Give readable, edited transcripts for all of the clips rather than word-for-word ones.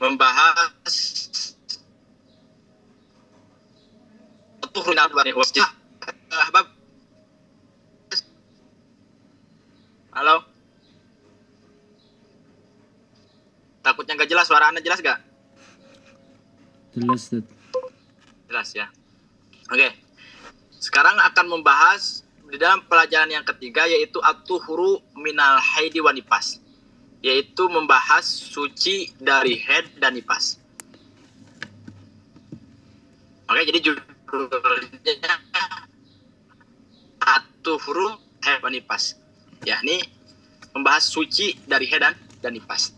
membahas halo, takutnya nggak jelas, suara Anda jelas nggak? Jelas, Dad. Jelas ya. Oke, sekarang akan membahas di dalam pelajaran yang ketiga, yaitu at-tuhuru minal haidi wa nifas, yaitu membahas suci dari haid dan nifas. Oke, jadi judulnya at-tuhuru haid wa nifas, yakni membahas suci dari haid dan nifas.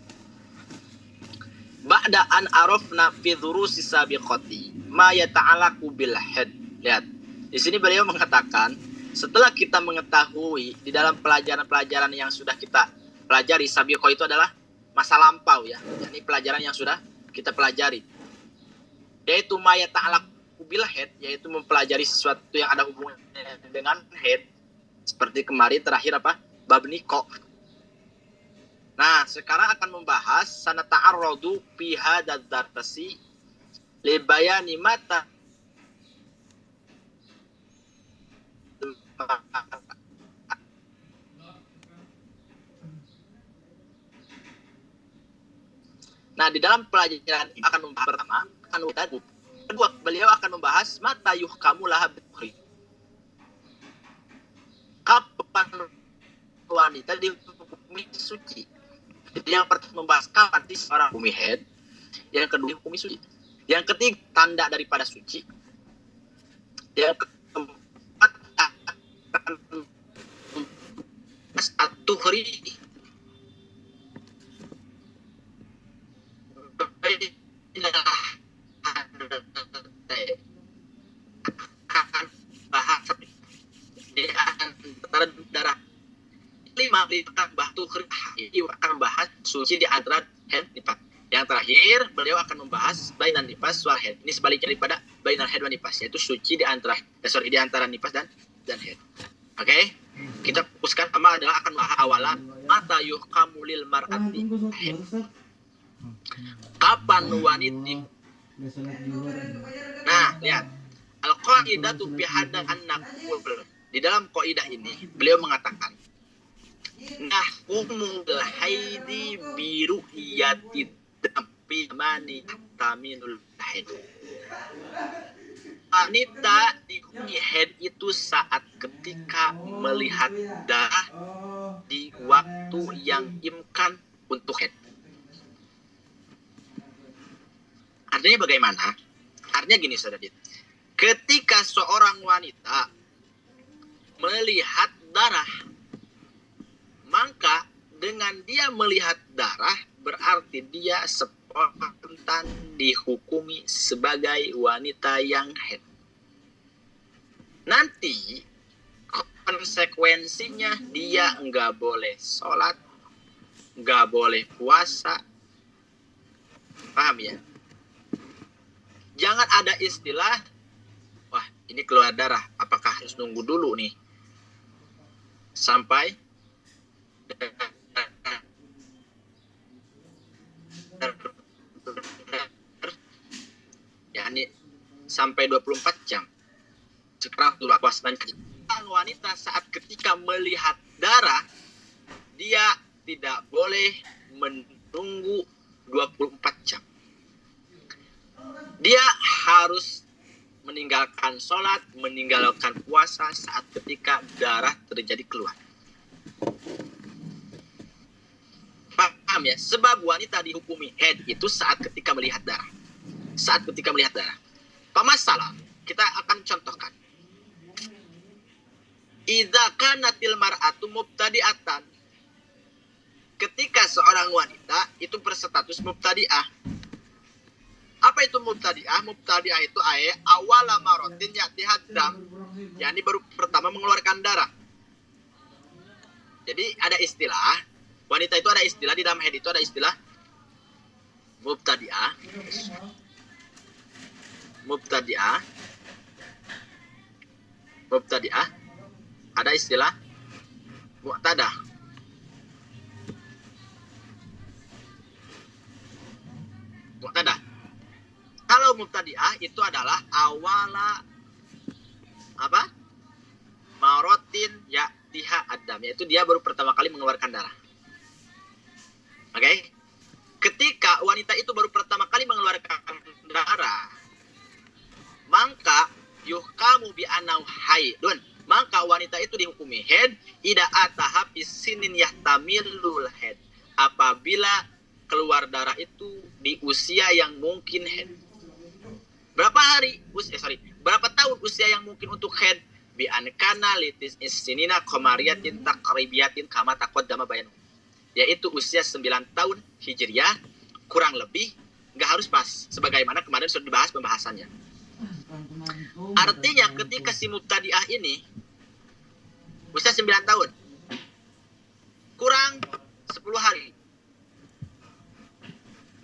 Ba'da an arafna fi dhurusi sabiqati ma yata'allaqu bil haid. Lihat, di sini beliau mengatakan, setelah kita mengetahui di dalam pelajaran-pelajaran yang sudah kita pelajari, sabiqah itu adalah masa lampau ya, yakni pelajaran yang sudah kita pelajari, yaitu ma yata'allaqu bil haid, yaitu mempelajari sesuatu yang ada hubungannya dengan haid, seperti kemarin terakhir apa? Bab nikah. Nah, sekarang akan membahas sanata'arradu fi hadzal darsi li bayani mata Nah, di dalam pelajaran ini akan membahas pertama, kedua, beliau akan membahas mata yuhkamu laha bikhri. Kapan wanita dihukumi suci? Jadi yang pertama membahas kapan seorang hukumi haid, yang kedua hukumi suci, yang ketiga tanda daripada suci, yang keempat at-tuhri bahas di antara darah. Lima akan bahas suci di antara haid nifas. Yang terakhir beliau akan membahas bainan nifas wal haid. Ini sebaliknya daripada bainan haid wal nifas, yaitu suci di antara di antara nifas dan haid. Oke? Kita fokuskan sama adalah akan bahas awalan mata yuhkamu lil mar'ati haid. Kapan wanita? Nah, lihat. Al-qaidatu fi hadda an-naqul. Di dalam kaidah ini beliau mengatakan nahkumul haidi biru iyati dampi mani taminul haid. Wanita dihukumi haid itu saat ketika melihat darah di waktu yang imkan untuk haid. Artinya bagaimana? Artinya gini, saudara. Ketika seorang wanita melihat darah, maka dengan dia melihat darah berarti dia spontan dihukumi sebagai wanita yang haid. Nanti konsekuensinya dia nggak boleh sholat, nggak boleh puasa. Paham ya? Jangan ada istilah, wah ini keluar darah, apakah harus nunggu dulu nih sampai yakni sampai 24 jam. Sekarang dulu puasaan wanita saat ketika melihat darah, dia tidak boleh menunggu 24 jam. Dia harus meninggalkan sholat, meninggalkan puasa saat ketika darah terjadi keluar. Paham ya? Sebab wanita dihukumi haid itu saat ketika melihat darah. Saat ketika melihat darah. Pemasalah, kita akan contohkan. Idza kanatil mar'atu mubtadi'atan. Ketika seorang wanita itu berstatus mubtadi'ah. Apa itu mubtadi'ah? Mubtadi'ah itu awala marotin ya'tihad dam. Yani baru pertama mengeluarkan darah. Jadi ada istilah, wanita itu ada istilah, di dalam haid itu ada istilah mubtadi'ah. Mubtadi'ah. Ada istilah mu'tadah. mu'tadah. Kalau mubtadi'ah itu adalah awala apa? Marotin ya'tiha adam, yaitu dia baru pertama kali mengeluarkan darah. Oke? Ketika wanita itu baru pertama kali mengeluarkan darah, maka yuhkamu bi anau haidun, maka wanita itu dihukumi haid ida ataha bisinin yahtamilul haid, apabila keluar darah itu di usia yang mungkin haid. Berapa tahun usia yang mungkin untuk haid? Bi ankana litis issinina qamariyatin taqribiyatin kama taqaddama bayanu, yaitu usia 9 tahun Hijriah kurang lebih, nggak harus pas sebagaimana kemarin sudah dibahas pembahasannya. Artinya ketika si mubtadi'ah ini usia 9 tahun kurang 10 hari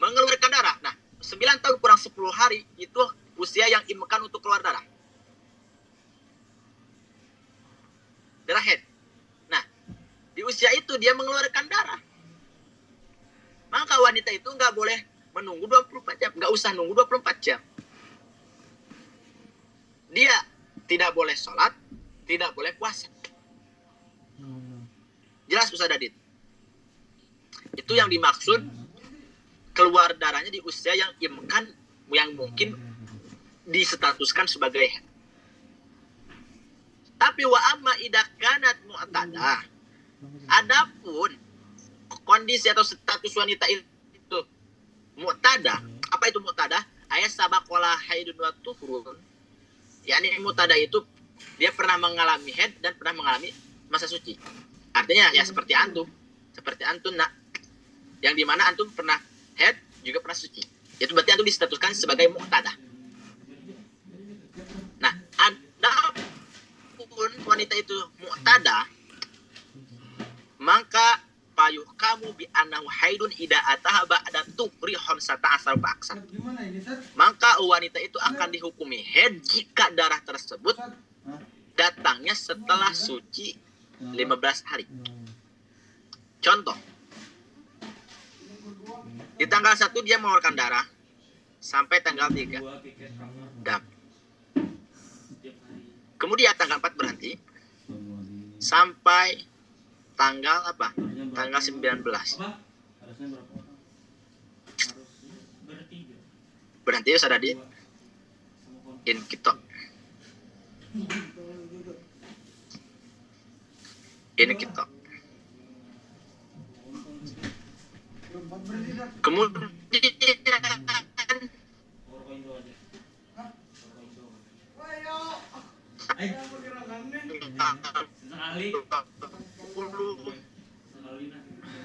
mengeluarkan darah. Nah, 9 tahun kurang 10 hari itu usia yang imkan untuk keluar darah. Darah haid. Nah, di usia itu dia mengeluarkan darah. Maka wanita itu nggak boleh menunggu 24 jam. Nggak usah nunggu 24 jam. Dia tidak boleh sholat, tidak boleh puasa. Jelas Ustaz Adit? Itu yang dimaksud keluar darahnya di usia yang imkan, yang mungkin distatuskan sebagai haid. Tapi wa amma idza kanat mu'tadah, adapun kondisi atau status wanita itu mu'tadah. Apa itu mu'tadah? Ayat sabaqola haidun wa tuhurun. yakni mu'tadah itu dia pernah mengalami haid dan pernah mengalami masa suci. Artinya ya seperti antum nak, yang dimana antum pernah haid juga pernah suci. Itu berarti antum distatuskan sebagai mu'tadah. Nah, adapun wanita itu mu'tadah, maka payuh kamu bi anahu haidun ida ataha ba'da tuhri khamsata asar ba'aksan. Maka wanita itu akan dihukumi haid jika darah tersebut datangnya setelah suci 15 hari. Contoh, di tanggal 1 dia mengeluarkan darah sampai tanggal 3 dam. Kemudian tanggal 4 berhenti sampai tanggal apa? Tanggal 19. Berhenti ya Ustaz Adit. In kita. Ini kita. Kemudian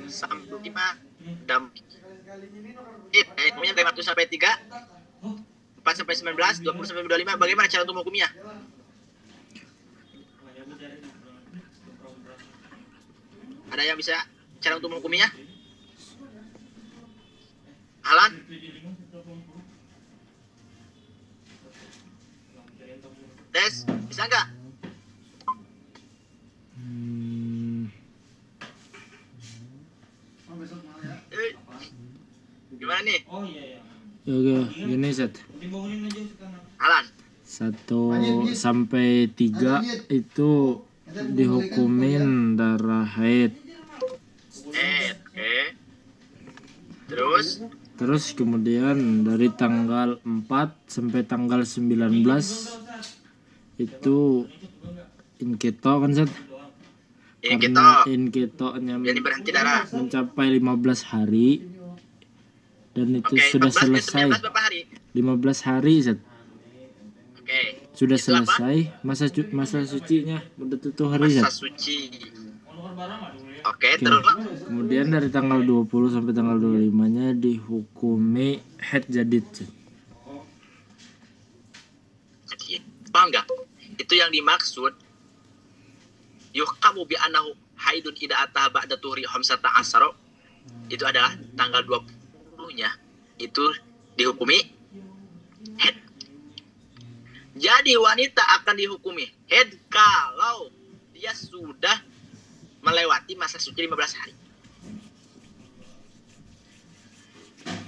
sampai 5 dam. Kemudian dari 1 sampai 3, 4 sampai 19, 20 sampai 25. Bagaimana cara untuk menghukumnya? Ada yang bisa cara untuk menghukumnya? Alan? Tes, bisa nggak? Gimana nih? Oke, gini Zat. Alan? 1 sampai 3 itu dihukumin darah haid. Oke. Terus kemudian dari tanggal 4 sampai tanggal 19 itu inketo kan Zat? Karena inketonya jadi berhenti darah. mencapai 15 hari dan itu sudah 14, selesai. 19 berapa hari? 15 hari Zat. Oke. Sudah Itu selesai masa sucinya udah tutup hari masa Zat. suci. Oke, terus Kemudian dari tanggal 20 sampai tanggal 25-nya dihukumi haid jadid. paham nggak? Itu yang dimaksud yuhkamu bi anahu haidun ida ataha ba'da tuhri khamsata asara. Itu adalah tanggal 20-nya itu dihukumi haid. Jadi wanita akan dihukumi haid kalau dia sudah melewati masa suci 15 hari.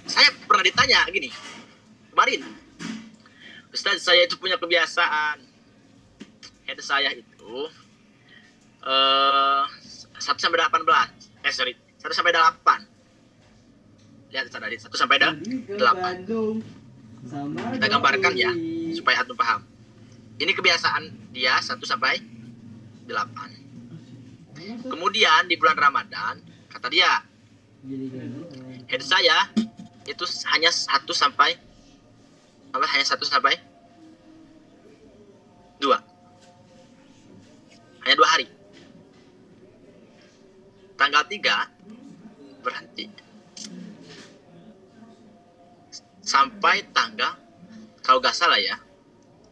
Saya pernah ditanya gini, kemarin Ustaz, saya itu punya kebiasaan, head saya itu 1 sampai 18. 1 sampai 8. Lihat tadi 1 sampai 8. Kita gambarkan ya supaya antum paham. Ini kebiasaan dia 1 sampai 8. Kemudian di bulan Ramadan kata dia head saya itu hanya 1 sampai 2. Hanya 2 hari. Tanggal 3 berhenti. Sampai tanggal, kalau gak salah ya,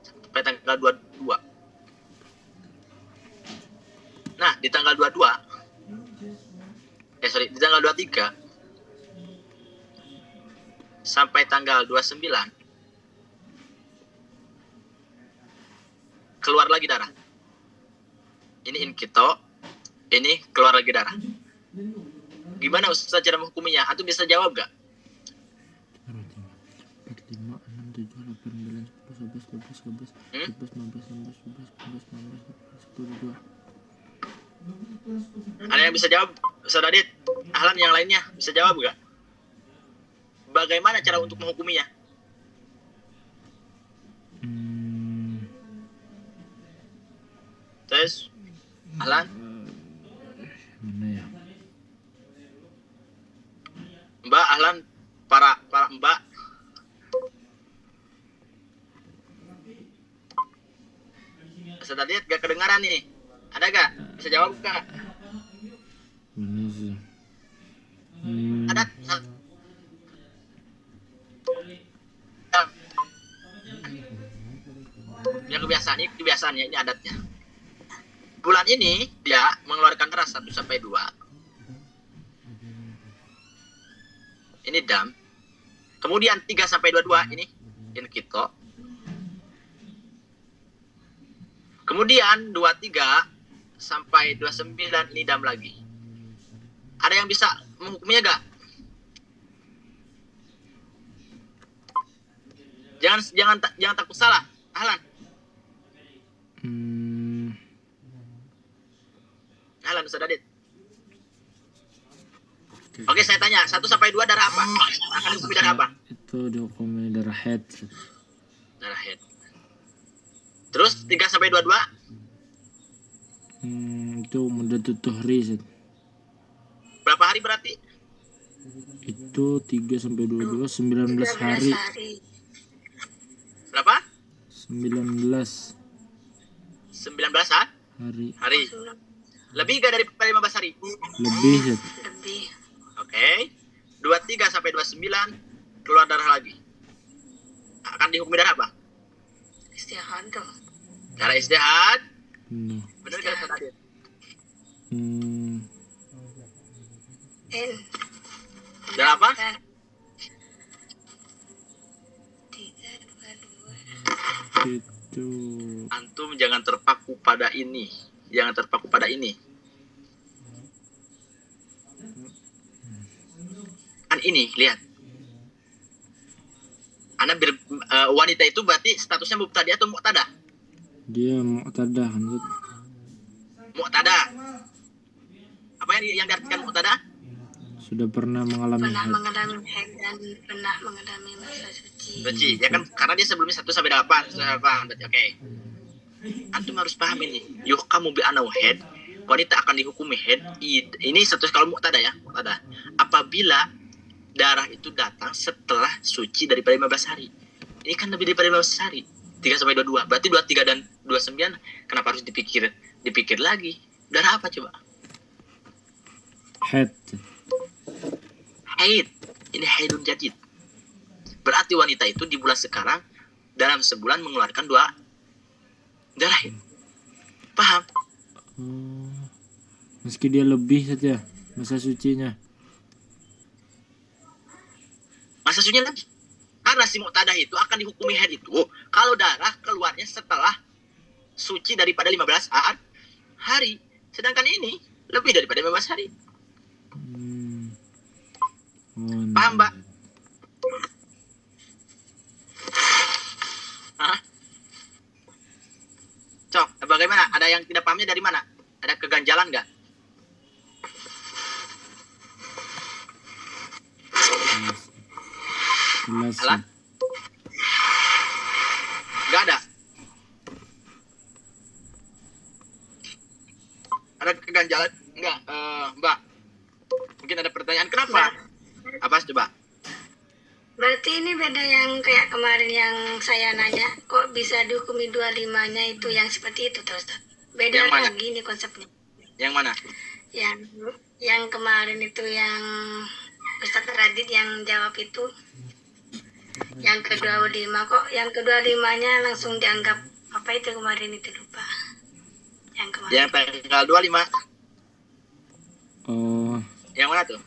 sampai tanggal 22. Nah, di tanggal 22, di tanggal 23 sampai tanggal 29 keluar lagi darah. Ini inkito, ini keluar lagi darah. Gimana Ustaz cara menghukuminya? Antum bisa jawab gak? 4, 5, 6, 7, 8, 9, 10, 11, 12, 13, 14, 15, 16, 17, 18, 19, 20, 21. Ada yang bisa jawab? Ustaz Adit, Ahlan yang lainnya bisa jawab gak? Bagaimana cara untuk menghukuminya? Tes, Ahlan, Mana ya? Mbak, Ahlan, para Mbak. Ustaz Adit gak kedengaran nih. Ada gak? Bisa jawab gak? Mana sih? Ada. Ya kebiasaannya ini adatnya. Bulan ini dia mengeluarkan darah 1 sampai 2. Ini dam. Kemudian 3 sampai 22 ini inkito. Kemudian 23 sampai 29 ini dam lagi. Ada yang bisa menghukumnya gak? Jangan takut salah. Ahlan. Ahlan Ustaz Adit. Oke, saya tanya, 1 sampai 2 darah apa? Akan dihukumi darah apa? Itu dihukumi darah head. Darah head. Terus 3 sampai 22? Itu mudatul tuhri. Berapa hari berarti? Itu 3 sampai 22 19 hari. Berapa? 19 hari. hari. Lebih gak daripada 15 hari? Lebih, Zat. Oke. 23 sampai 29 keluar darah lagi. Akan dihukumi darah apa? Istihad dong. Darah istihad. Nah. Benar gak Ustaz Adit? Darah apa? 3, 2, 2. Itu Antum jangan terpaku pada ini. Jangan terpaku pada ini. Kan ini, lihat. Wanita itu berarti statusnya mubtadi atau muqtada? dia muqtadah, Zat. Muqtada. Apa yang diartikan muqtada? Sudah pernah mengalami Pernah haid. mengalami haid dan pernah mengalami masa suci. Suci, ya kan? Karena dia sebelumnya 1 sampai 8. Berarti oke. Antum harus paham ini. Yuhkamu bi anau haid. Wanita akan dihukumi haid. Ini status kalau muqtada ya, muqtada. Apabila darah itu datang setelah suci daripada 15 hari. Ini kan lebih daripada 15 hari. 3 sampai 22. Berarti 23 dan 29 kenapa harus dipikir lagi? Darah apa coba? Haid. Haid. Ini haidun jadid. Berarti wanita itu di bulan sekarang dalam sebulan mengeluarkan 2 darah haid. Paham? Meski dia lebih saja masa sucinya. Masa sucinya lagi. Karena si muqtadah itu akan dihukumi haid itu kalau darah keluarnya setelah suci daripada 15 hari. Sedangkan ini lebih daripada 15 hari. Paham, Mbak? bagaimana? Ada yang tidak pahamnya dari mana? Ada keganjalan nggak? Jelas. Alah? Nggak ada. Ada keganjalan nggak, Mbak? Mungkin ada pertanyaan. Kenapa? Apa coba? Berarti ini beda yang kayak kemarin yang saya nanya, kok bisa dihukumi 25-nya itu yang seperti itu terus? Beda Yang mana? lagi nih konsepnya. Yang mana? Yang kemarin itu yang Ustadz Radit yang jawab itu, yang ke-25 kok yang ke-25-nya langsung dianggap apa itu kemarin itu lupa. Yang kemarin. Yang tanggal 25. Oh, Yang mana tuh?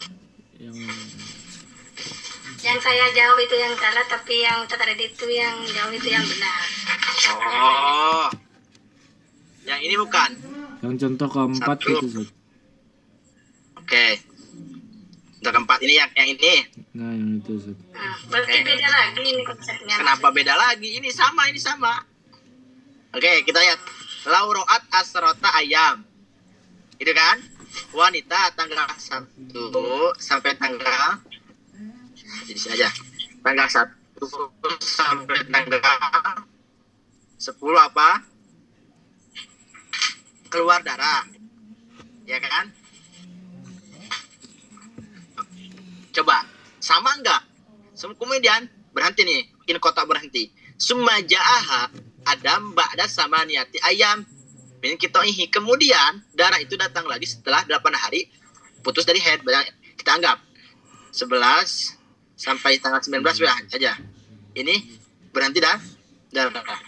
Yang saya jawab itu yang salah, tapi yang Ustadz Radit itu yang jawab itu yang benar. Oh. Yang ini bukan. yang contoh keempat Satu. itu Ustaz. Oke. Untuk keempat ini yang ini. Nah, yang itu Ustaz. Nah, berarti beda lagi ini konsepnya. Kenapa beda lagi? Ini sama. Oke, kita lihat. Lauroat asrota ayam. Itu kan? Wanita tanggal 1 sampai tanggal di sini aja. Tanggal 1 sampai tanggal 10 apa? Keluar darah. Ya kan? Coba, sama enggak? Kemudian berhenti nih, ini kotak berhenti. Summa ja'aha adam ba'da samaniyati ayam. Min qita'ihi. Kemudian darah itu datang lagi setelah 8 hari putus dari haid. Kita anggap 11 sampai tanggal 19 aja. Ini berhenti dah darah.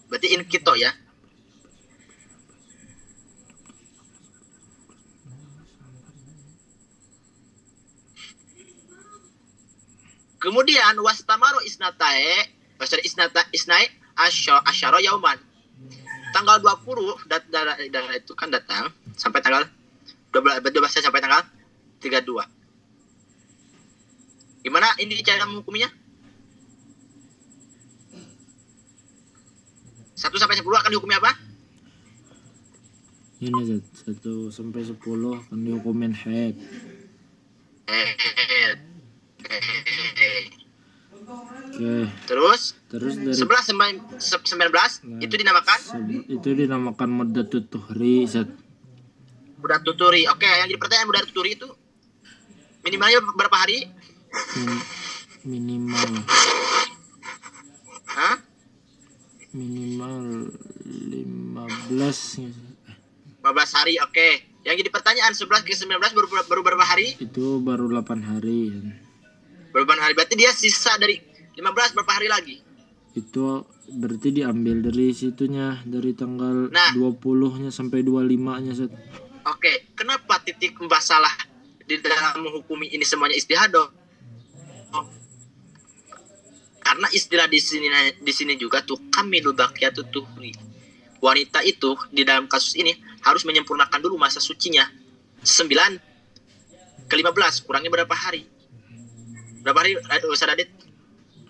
Berarti in qita ya. Kemudian wastamaru isnai asyara yauman. Tanggal 20 darah itu kan datang sampai tanggal 12 sampai tanggal 32. Gimana ini cara menghukumnya? 1 sampai 10 akan dihukumi apa? Ini Ustaz, 1 sampai 10 akan dihukumin haid. Oke. Terus Terus dari 11 sampai 19 itu dinamakan itu dinamakan muddatut tuhri Ustaz. budak tuturi. Oke, yang jadi pertanyaan budak tuturi itu minimalnya berapa hari? Minimal Hah? minimal 15 ya, Ustaz. 15 hari. Oke. Yang jadi pertanyaan 11 ke 19 baru berapa hari? Itu baru 8 hari ya. Baru 8 hari. Berarti dia sisa dari 15 berapa hari lagi? Itu berarti diambil dari situnya, dari tanggal Nah. 20-nya sampai 25-nya Ustaz. Oke, kenapa titik masalah di dalam menghukumi ini semuanya istihadah? Karena istilah di sini juga tuh kamilul baqiyatut tuhri. Wanita itu di dalam kasus ini harus menyempurnakan dulu masa sucinya. 9 ke 15 kurangnya berapa hari? Berapa hari Ustaz Adit?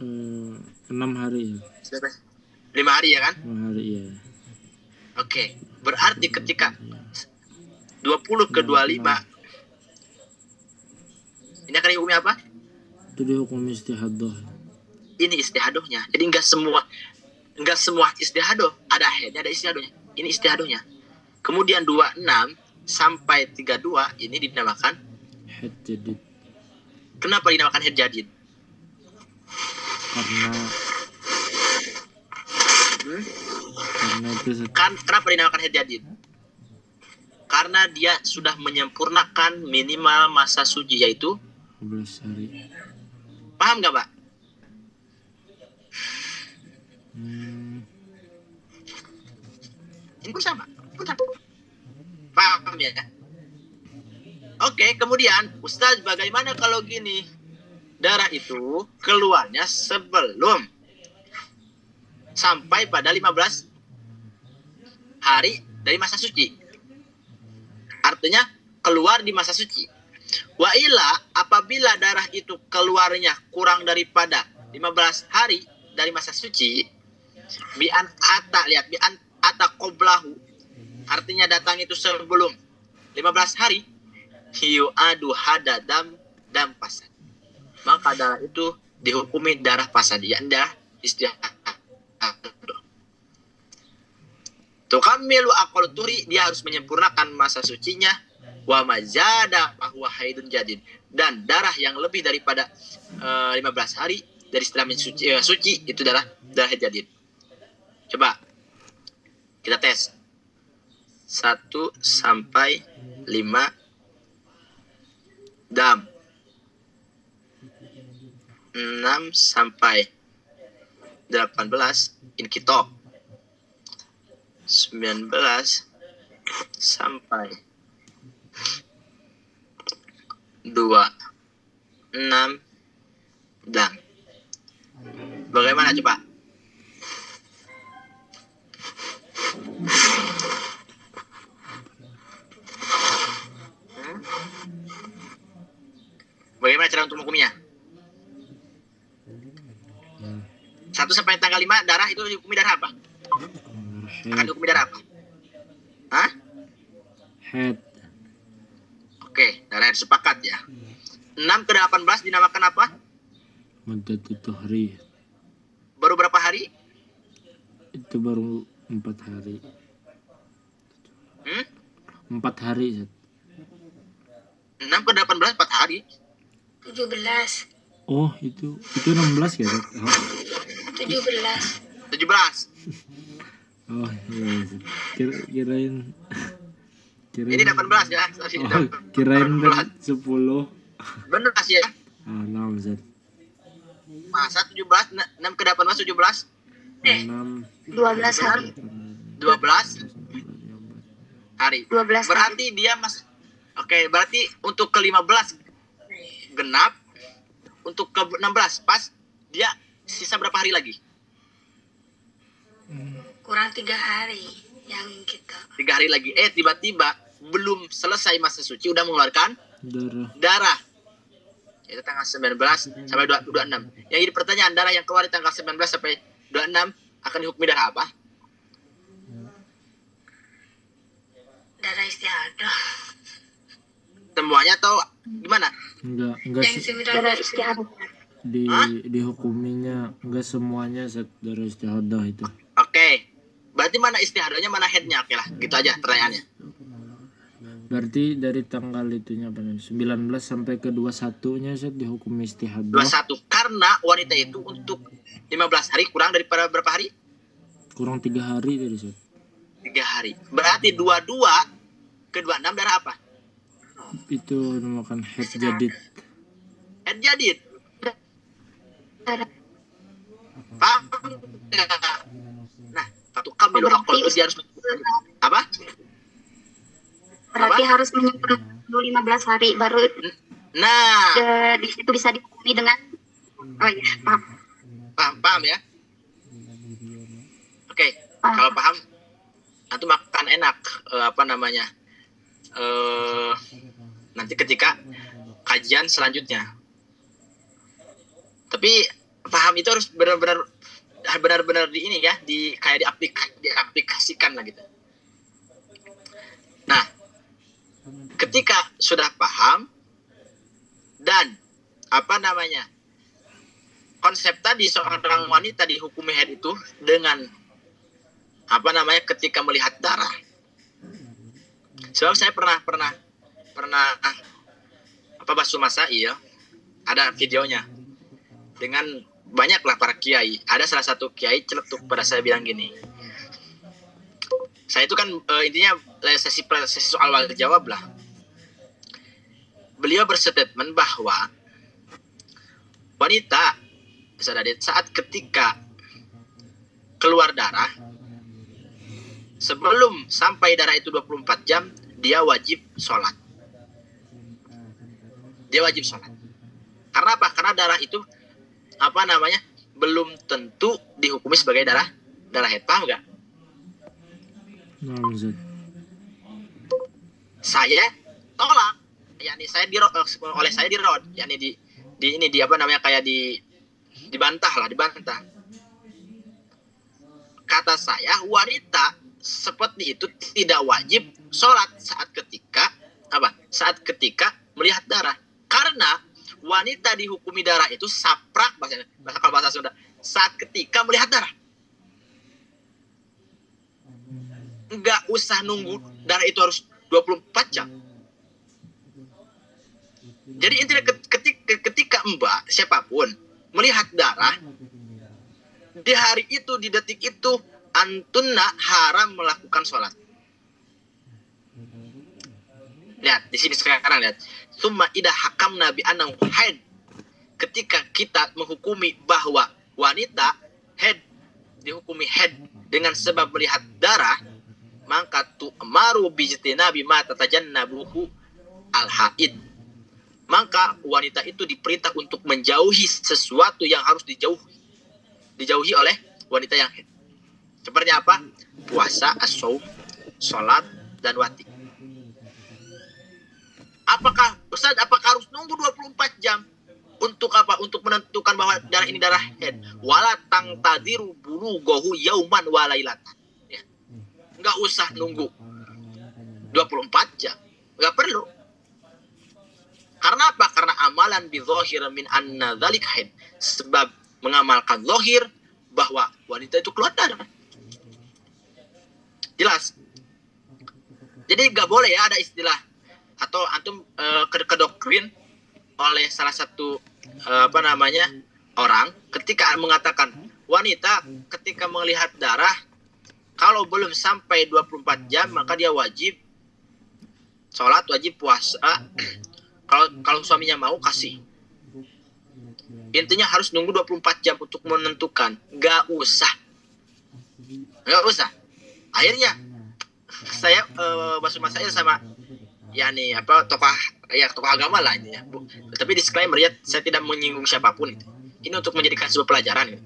6 hari ya. 5 hari ya kan? 5 hari ya. Oke, berarti ketika 20 ke 25 ini akan dihukumi apa? Itu dihukum istihadah. Ini istihadahnya. Jadi enggak semua istihadah ada haidnya, ada istihadahnya. Ini istihadahnya. Kemudian 26 sampai 32 ini dinamakan Haid jadid. kenapa dinamakan haid jadid? Karena itu Ustaz. Kenapa dinamakan haid jadid? Karena dia sudah menyempurnakan minimal masa suci yaitu 12 hari. paham nggak Pak? Ini pun sama. Paham ya? Oke, kemudian Ustaz bagaimana kalau gini? Darah itu keluarnya sebelum sampai pada 15 hari dari masa suci. Artinya keluar di masa suci. Wa ila apabila darah itu keluarnya kurang daripada 15 hari dari masa suci, bi'an ata qoblahu, artinya datang itu sebelum 15 hari, yu'adu hada dam fasad, maka darah itu dihukumi darah fasad, ya darah istihadah. Tukamilu aqal turi, dia harus menyempurnakan masa sucinya. Wa mazada bahwa haidun jadid, dan darah yang lebih daripada 15 hari dari setelah suci itu darah jadid. Coba kita tes 1 sampai 5 dam, 6 sampai 18 inkitab, 19 sampai 6 dam. Bagaimana coba? Bagaimana cara untuk menghukumnya? 1 sampai tanggal 5 darah itu dihukumi darah apa? Akan dihukumi darah apa? Hah? Head. Oke, darah head, sepakat ya. 6 ke 18 dinamakan apa? Muddatut tuhri. Baru berapa hari? Itu baru 4 hari. 4 hari, Zat. 6 ke 18 4 hari. 17. Oh, itu 16 ya, Zat? Oh. 17. 17. Oh, iya, Zat. Kirain Ini 18 ya. Sorry, oh, kirain 18. 10. Bener sih ya. Ah, 6, Zat. Masa 17, 6 ke 18 17, 6 12 hari. 12 hari. 12 hari. Berarti dia Oke, berarti untuk ke 15 genap, untuk ke 16 pas, dia sisa berapa hari lagi? Kurang 3 hari yang kita. 3 hari lagi. Tiba-tiba belum selesai masa suci udah mengeluarkan darah. darah. Itu tanggal 19 sampai 26. Yang jadi pertanyaan, darah yang keluar di tanggal 19 sampai 26 akan dihukumi darah apa? Darah istiadah. Semuanya atau gimana? Enggak Yang 9 darah istiadah. dihukuminya enggak semuanya, Zat, darah istihadah itu. Oke. Berarti mana istihadahnya, mana headnya? Oke lah, gitu aja pertanyaannya. Berarti dari tanggal itunya apa nih? 19 sampai ke 21-nya, Zat, dihukum istihadah. 21. Karena wanita itu untuk 15 hari kurang daripada berapa hari? Kurang 3 hari dari, Zat. 3 hari. Berarti 22 ke 26 darah apa? Itu namakan head jadid. Head jadid. Darah. Paham? Nah, satu kamilu akal itu dia harus apa? Berarti harus menyempurnakan dulu 15 hari baru Nah, di situ bisa dihukumi dengan paham ya? Oke, kalau paham, nanti makan enak. Apa namanya? Nanti ketika kajian selanjutnya. Tapi paham itu harus benar-benar di ini ya, kayak diaplikasikan lah gitu. Nah, ketika sudah paham dan apa namanya, konsep tadi seorang wanita dihukumi haid itu dengan apa namanya, ketika melihat darah. Sebab saya pernah apa basuh masail, ada videonya dengan banyaklah para kiai. Ada salah satu kiai celetuk pada saya bilang gini. Saya itu kan intinya sesi soal jawab lah. Beliau berstatement bahwa wanita saat ketika keluar darah, sebelum sampai darah itu 24 jam, dia wajib sholat. Dia wajib sholat. Karena apa? Karena darah itu apa namanya, belum tentu dihukumi sebagai darah haid. Paham nggak? Saya tolak, yakni saya oleh saya dirod, yakni di apa namanya, kayak dibantah. Kata saya, wanita seperti itu tidak wajib sholat saat ketika apa? Saat ketika melihat darah. Karena wanita dihukumi darah itu saprak kalau bahasa Sunda. Saat ketika melihat darah. Enggak usah nunggu darah itu harus 24 jam. Jadi intinya ketika Mbak siapapun melihat darah di hari itu, di detik itu, antunna haram melakukan sholat. Lihat di sini sekarang, lihat. Summa idah hakam nabi anang haid. Ketika kita menghukumi bahwa wanita haid, dihukumi haid dengan sebab melihat darah, maka tu'maru bijtinabi ma tatajannabuhu al-haid. Maka wanita itu diperintah untuk menjauhi sesuatu yang harus dijauhi oleh wanita yang haid. Seperti apa? Puasa, as-saum, salat, dan wati. Apakah Ustaz, apakah harus nunggu 24 jam untuk apa? Untuk menentukan bahwa darah ini darah haid. Wala tangtadiru bulughahu yauman wa lailatan. Ya. Enggak usah nunggu 24 jam. Enggak perlu. Karena apa? Karena amalan bi dhahir min anna dzalik haid. Sebab mengamalkan zahir bahwa wanita itu keluar darah. Jelas. Jadi enggak boleh ya ada istilah atau antum kedoktrin oleh salah satu orang ketika mengatakan wanita ketika melihat darah kalau belum sampai 24 jam maka dia wajib sholat, wajib puasa. Kalau suaminya mau kasih. Intinya harus nunggu 24 jam untuk menentukan. Gak usah. Akhirnya saya saya sama tokoh agama lah ini ya. Tapi disclaimer ya, saya tidak menyinggung siapapun itu. Ini untuk menjadikan sebuah pelajaran gitu.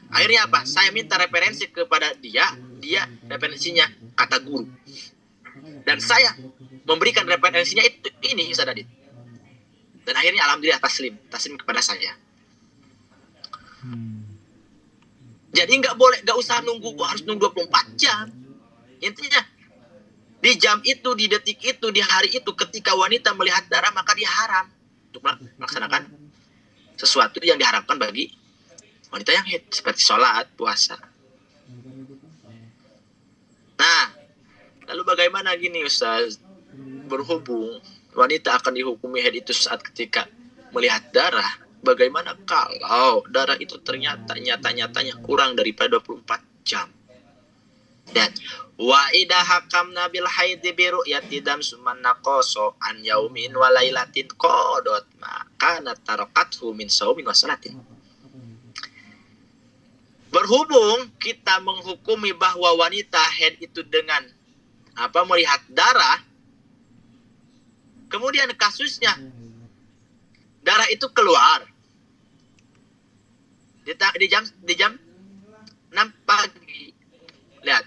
Akhirnya apa? Saya minta referensi kepada dia referensinya kata guru. Dan saya memberikan referensinya ini Ustaz Adit. Dan akhirnya alhamdulillah taslim kepada saya. Jadi nggak usah harus nunggu 24 jam. Intinya di jam itu, di detik itu, di hari itu ketika wanita melihat darah maka dia haram untuk melaksanakan sesuatu yang diharapkan bagi wanita yang haid seperti sholat, puasa. Nah, lalu bagaimana gini Ustaz? Berhubung wanita akan dihukumi haid itu saat ketika melihat darah, bagaimana kalau darah itu ternyata nyata-nyatanya kurang daripada 24 jam? Dan wa idha hakamna bil haidi bi ru'yati dam summan naqaso an yaumin wa lailatin qadot maka nataraqathu min saumin wa salatin. Berhubung kita menghukumi bahwa wanita haid itu dengan melihat darah, kemudian kasusnya darah itu keluar di jam 6 pagi. Lihat.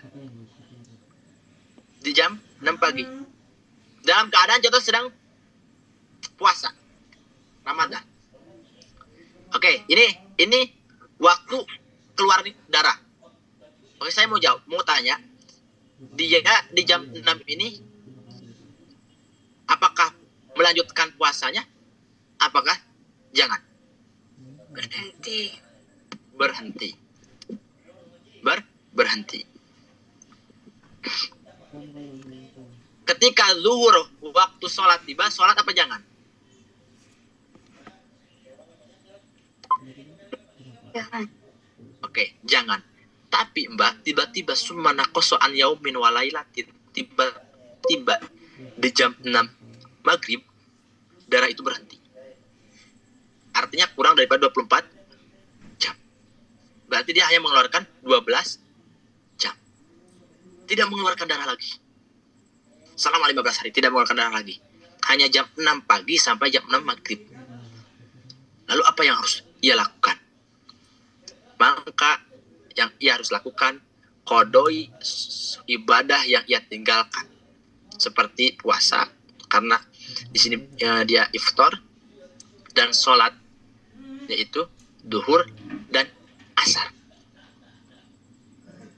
Di jam 6 pagi. Dalam keadaan contoh sedang puasa Ramadan. Oke, ini waktu keluar darah. Oke, saya mau tanya. Dia di jam 6 ini apakah melanjutkan puasanya? Apakah jangan? Berhenti. Ketika zuhur waktu sholat tiba, sholat apa jangan? Jangan. Oke, jangan. Tapi Mbak, tiba-tiba summa naqaso an yaumin wa lailatin, tiba-tiba di jam 6 maghrib darah itu berhenti. Artinya kurang daripada 24 jam. Berarti dia hanya mengeluarkan 12 jam. Tidak mengeluarkan darah lagi. Selama 15 hari tidak mengeluarkan darah lagi. Hanya jam 6 pagi sampai jam 6 maghrib. Lalu apa yang harus ia lakukan? Maka yang ia harus lakukan qodoi ibadah yang ia tinggalkan. Seperti puasa. Karena di sini dia iftar dan sholat, yaitu duhur dan asar.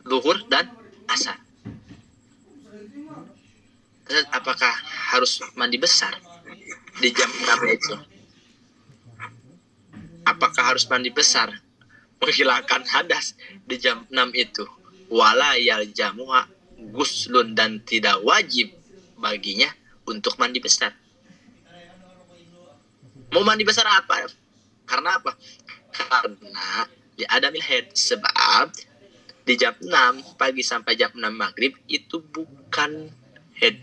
Duhur dan asar. Ustaz, apakah harus mandi besar di jam 6 itu? Apakah harus mandi besar menghilangkan hadas di jam 6 itu? Wala yaljamuha guslun, dan tidak wajib baginya untuk mandi besar. Mau mandi besar apa? Karena apa? Karena di adamil haid, sebab di jam 6 pagi sampai jam 6 maghrib itu bukan haid,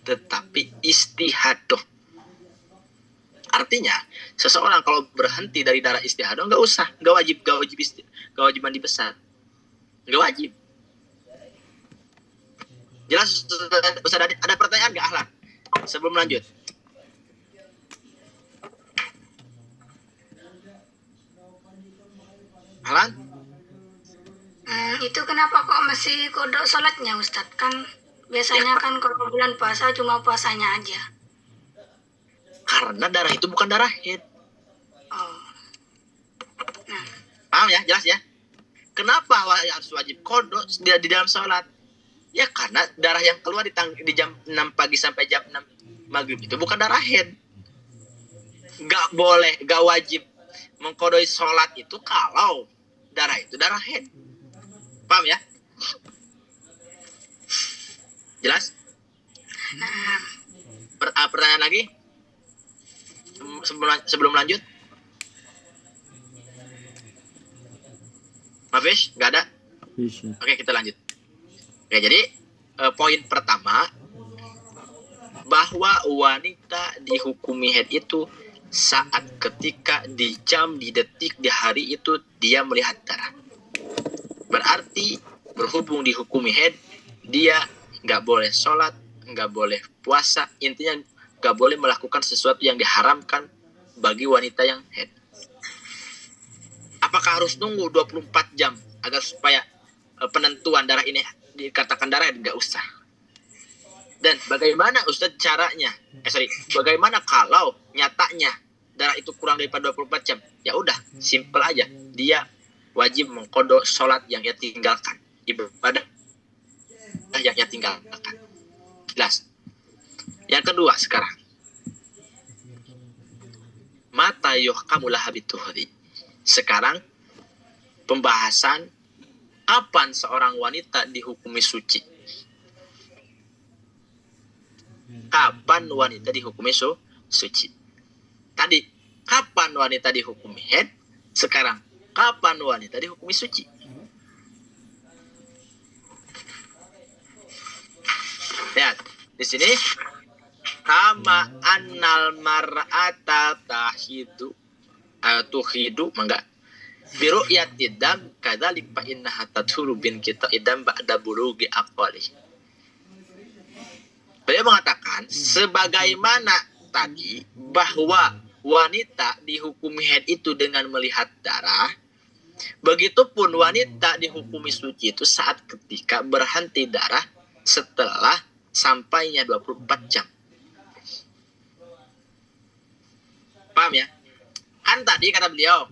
tetapi istihadoh. Artinya seseorang kalau berhenti dari darah istihadoh nggak wajib mandi besar, nggak wajib. Jelas Ustaz, ada pertanyaan nggak Ahlan sebelum lanjut? Ahlan? Itu kenapa kok masih kodok sholatnya Ustadz? Kan biasanya kan kalau bulan puasa cuma puasanya aja. Karena darah itu bukan darah haid. Oh. Nah, Paham ya? Jelas ya? Kenapa harus wajib kodok di dalam sholat? Ya karena darah yang keluar di jam 6 pagi sampai jam 6 maghrib itu bukan darah haid. Gak wajib mengkodoi sholat itu kalau darah itu darah haid. Paham ya? Jelas? nah, Pertanyaan lagi? Sebelum lanjut? Hafiz? Gak ada? Bisa. Oke, kita lanjut. Oke, jadi poin pertama, bahwa wanita dihukumi haid itu saat ketika di jam, di detik, di hari itu dia melihat darah. Berarti berhubung dihukumi haid, dia nggak boleh sholat, nggak boleh puasa, intinya nggak boleh melakukan sesuatu yang diharamkan bagi wanita yang haid. Apakah harus nunggu 24 jam agar supaya penentuan darah ini dikatakan darah? Nggak usah. Dan bagaimana Ustaz caranya? Bagaimana kalau nyatanya darah itu kurang daripada 24 jam? Ya udah, simple aja. Dia wajib mengkodok sholat yang ia tinggalkan, ibadah yang ia tinggalkan. Jelas. Yang kedua sekarang, mata yuhkamulah bituhri. Sekarang pembahasan kapan seorang wanita dihukumi suci. Kapan wanita dihukumi suci? Tadi, kapan wanita dihukumi haid? Sekarang, kapan wanita dihukumi suci? Lihat, di sini kama annal mar'ata tahidu tuhidu mangga biru yatidam kadzalik fa innaha tadhuru bin kita idam ba'da bulughi aqwali. Beliau mengatakan sebagaimana tadi bahwa wanita dihukumi haid itu dengan melihat darah, begitupun wanita dihukumi suci itu saat ketika berhenti darah setelah sampainya 24 jam. Paham ya? Kan tadi kata beliau,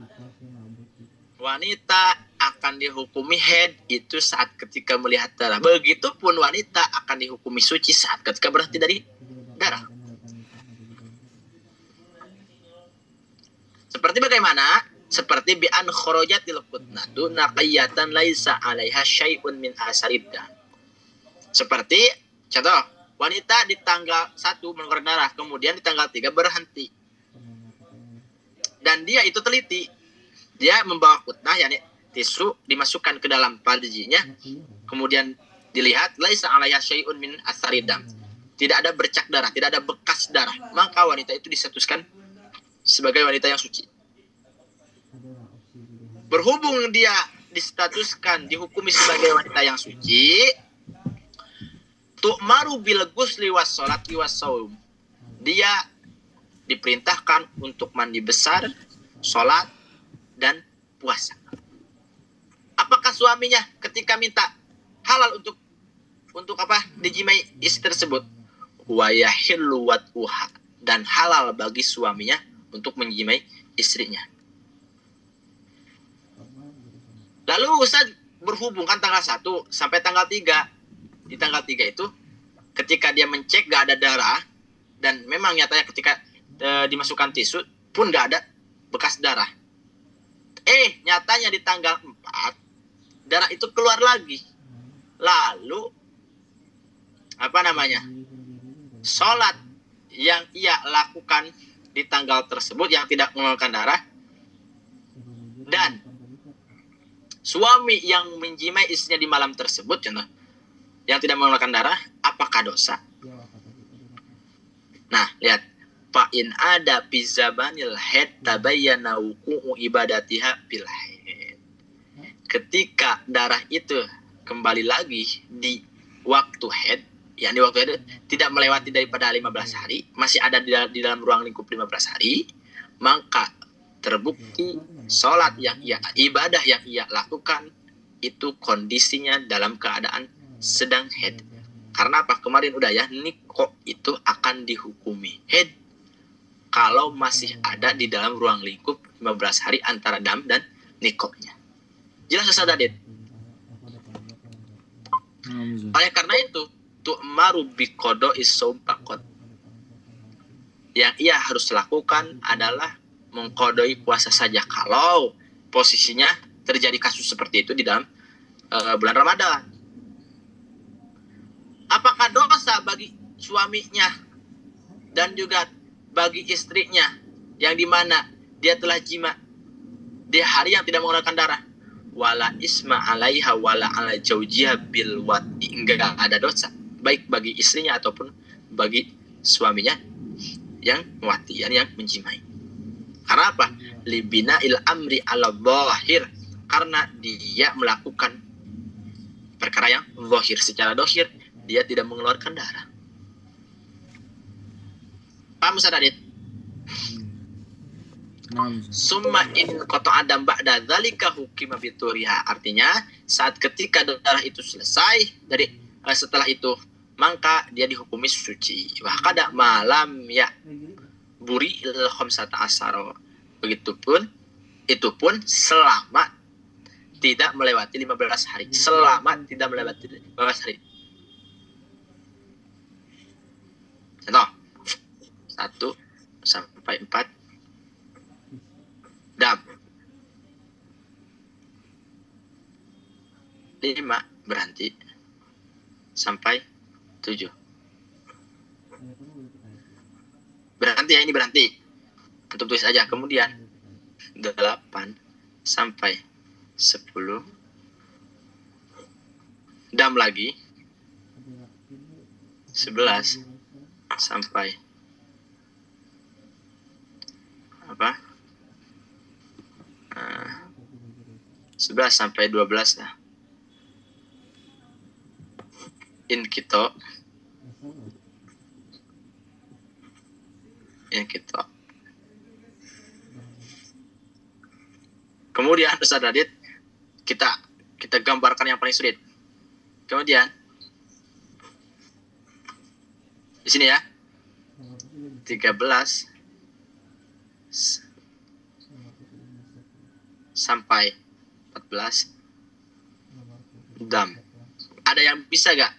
wanita akan dihukumi haid itu saat ketika melihat darah. Begitupun wanita akan dihukumi suci saat ketika berhenti dari darah. Seperti bagaimana? Seperti bi an kharajatil qutnatu naqiyatan laisa 'alaiha syai'un min asaridda. Seperti contoh, wanita di tanggal 1 mengeluarkan darah, kemudian di tanggal 3 berhenti. Dan dia itu teliti. Dia membawa kutnah, yakni tisu, dimasukkan ke dalam paljinya, kemudian dilihat laisa 'alaiha syai'un min asaridam. Tidak ada bercak darah, tidak ada bekas darah. Maka wanita itu distatuskan sebagai wanita yang suci. Berhubung dia distatuskan, dihukumi sebagai wanita yang suci, tu'maru bil ghusli was sholati was shaum. Dia diperintahkan untuk mandi besar, sholat, dan puasa. Apakah suaminya ketika minta halal untuk apa? Dijimai istri tersebut? Wa yahillu wat'uha, dan halal bagi suaminya untuk menjimai istrinya. Lalu Ustaz berhubung kan tanggal 1 sampai tanggal 3. Di tanggal 3 itu ketika dia mencek gak ada darah, dan memang nyatanya ketika dimasukkan tisu pun gak ada bekas darah. Nyatanya di tanggal 4 darah itu keluar lagi. Lalu sholat yang ia lakukan di tanggal tersebut yang tidak mengeluarkan darah, dan suami yang menjimai istrinya di malam tersebut, contoh, yang tidak mengeluarkan darah, apakah dosa? Nah, lihat. Fa'in ada bizabanil haid tabayyana wuqu'u ibadatiha bil haid. Ketika darah itu kembali lagi di waktu haid, yang di waktu haid tidak melewati daripada 15 hari, masih ada di dalam ruang lingkup 15 hari, maka terbukti sholat yang ibadah yang ia lakukan itu kondisinya dalam keadaan sedang haid. Karena apa? Kemarin udah ya, niko itu akan dihukumi haid kalau masih ada di dalam ruang lingkup 15 hari antara dam dan nikoknya. Jelas Ustaz Adit? Oleh karena itu, tu'maru biqodo is-shaum faqat. Yang ia harus lakukan adalah mengkodoi puasa saja kalau posisinya terjadi kasus seperti itu di dalam bulan Ramadan. Apakah dosa bagi suaminya dan juga bagi istrinya yang dimana dia telah jima di hari yang tidak mengeluarkan darah? Wala isma alaiha wala ala jaujiha bil wati. Enggak ada dosa baik bagi istrinya ataupun bagi suaminya yang mewati, yang menjimai. Karena apa? Libina il amri ala zahir, karena dia melakukan perkara yang zahir, secara zahir dia tidak mengeluarkan darah. Paham Ustaz Adit? Summa in koto adam ba'da dzalika hukima bituriha. Artinya saat ketika darah itu selesai dari setelah itu maka dia dihukumi suci. Wa kada malam ya buri il khamsata asyara. Begitupun itu pun selama tidak melewati 15 hari. Selama tidak melewati 15 hari. Contoh 1 sampai 4 dam. 5 berhenti sampai 7. Berhenti ya, ini berhenti. Untuk tulis aja. Kemudian 8 sampai 10 dam lagi. 11 sampai 11 sampai 12 lah. In kita. Kemudian Ustaz Radit kita gambarkan yang paling sulit. Kemudian di sini ya. 13 sampai 14 dam. Ada yang bisa gak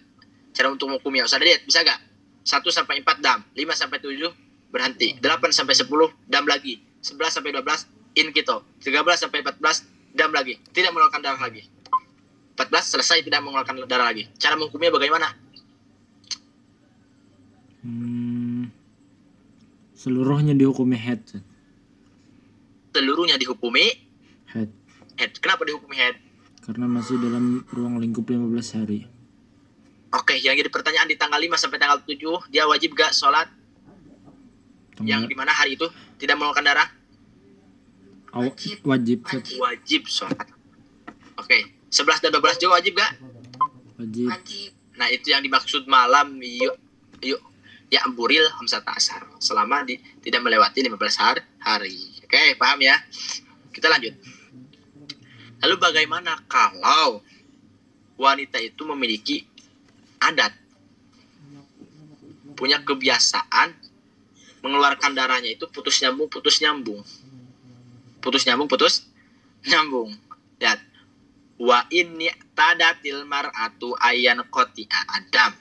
cara untuk menghukumnya? Ustaz Adit, bisa gak? 1 sampai 4 dam, 5 sampai 7 berhenti, 8 sampai 10 dam lagi, 11 sampai 12 in kita, 13 sampai 14 dam lagi, tidak mengeluarkan darah lagi, 14 selesai tidak mengeluarkan darah lagi. Cara menghukumnya bagaimana? Seluruhnya dihukumi head. Seluruhnya dihukumi Head. Kenapa dihukumi head? Karena masih dalam ruang lingkup 15 hari. Oke, yang jadi pertanyaan di tanggal 5 sampai tanggal 7, dia wajib gak sholat? Yang dimana hari itu tidak mengeluarkan darah? Wajib. Wajib sholat. Oke, 11 dan 12 juga wajib gak? Wajib. Nah, itu yang dimaksud malam yuk ya amburil khamsata asyar, selama tidak melewati 15 hari. Oke, paham ya? Kita lanjut. Lalu bagaimana kalau wanita itu memiliki adat, punya kebiasaan mengeluarkan darahnya itu putus nyambung. Lihat. Wa inni tadatil mar'atu ayan qati'a adam.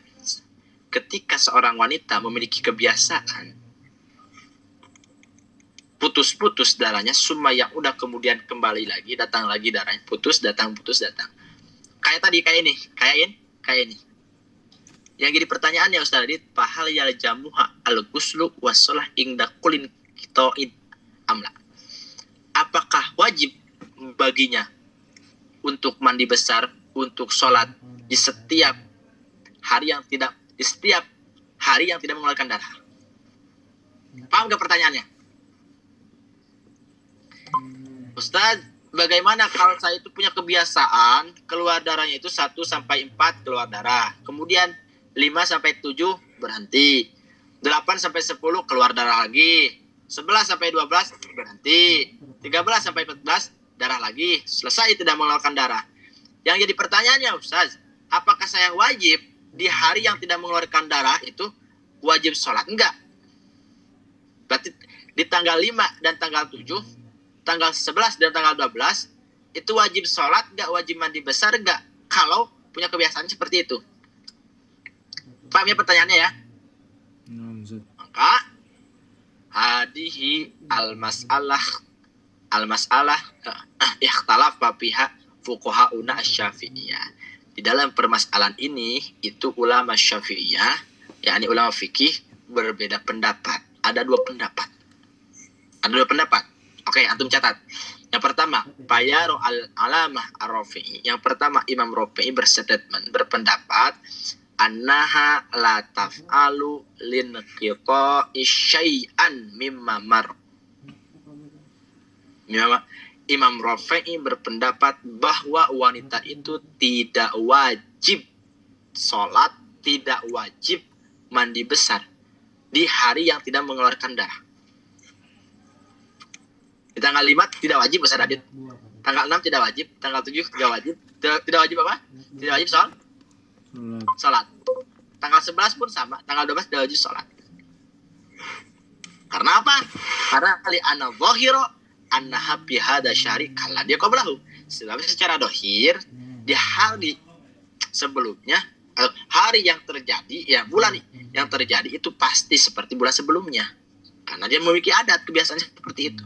ketika seorang wanita memiliki kebiasaan putus-putus darahnya, summa yang udah kemudian kembali lagi, datang lagi darahnya, putus datang. Kayak tadi, kayak ini. Yang jadi pertanyaannya Ustaz Adit, pahal yal jamuha al-ghuslu wassalah ingda kulin kitoid amla. Apakah wajib baginya untuk mandi besar, untuk sholat di setiap hari yang tidak mengeluarkan darah? Paham gak pertanyaannya? Ustaz, bagaimana kalau saya itu punya kebiasaan keluar darahnya itu 1 sampai 4 keluar darah. Kemudian 5 sampai 7 berhenti. 8 sampai 10 keluar darah lagi. 11 sampai 12 berhenti. 13 sampai 14 darah lagi. Selesai tidak mengeluarkan darah. Yang jadi pertanyaannya Ustaz, apakah saya wajib di hari yang tidak mengeluarkan darah itu wajib sholat? Enggak. Berarti di tanggal 5 dan tanggal 7, tanggal 11 dan tanggal 12 itu wajib sholat enggak, wajib mandi besar enggak, kalau punya kebiasaan seperti itu. Paham ya pertanyaannya ya? Maka hadihi al-mas'alah ikhtalafa fiha fuqahauna asy-Syafi'iyah. Di dalam permasalahan ini itu ulama Syafi'iyah, yakni ulama fikih berbeda pendapat. Ada dua pendapat. Oke, antum catat. Yang pertama, Bayaro al-Alamah ar-Rafi'i. Yang pertama, Imam Rafi'i berpendapat annaha la taf'alu lin qita'i syai'an mimma mar. Imam Rafi'i berpendapat bahwa wanita itu tidak wajib sholat, tidak wajib mandi besar di hari yang tidak mengeluarkan darah. Di tanggal 5 tidak wajib Ustaz Adit. Tanggal 6 tidak wajib, tanggal 7 tidak wajib. Tidak wajib apa? Tidak wajib sholat. Tanggal 11 pun sama, tanggal 12 tidak wajib sholat. Karena apa? Karena li anna dhahira annaha bi hadza syahri kala dia qablahu. Sebab secara dohir di hari sebelumnya, hari yang terjadi, ya bulan yang terjadi itu pasti seperti bulan sebelumnya. Karena dia memiliki adat kebiasaan seperti itu.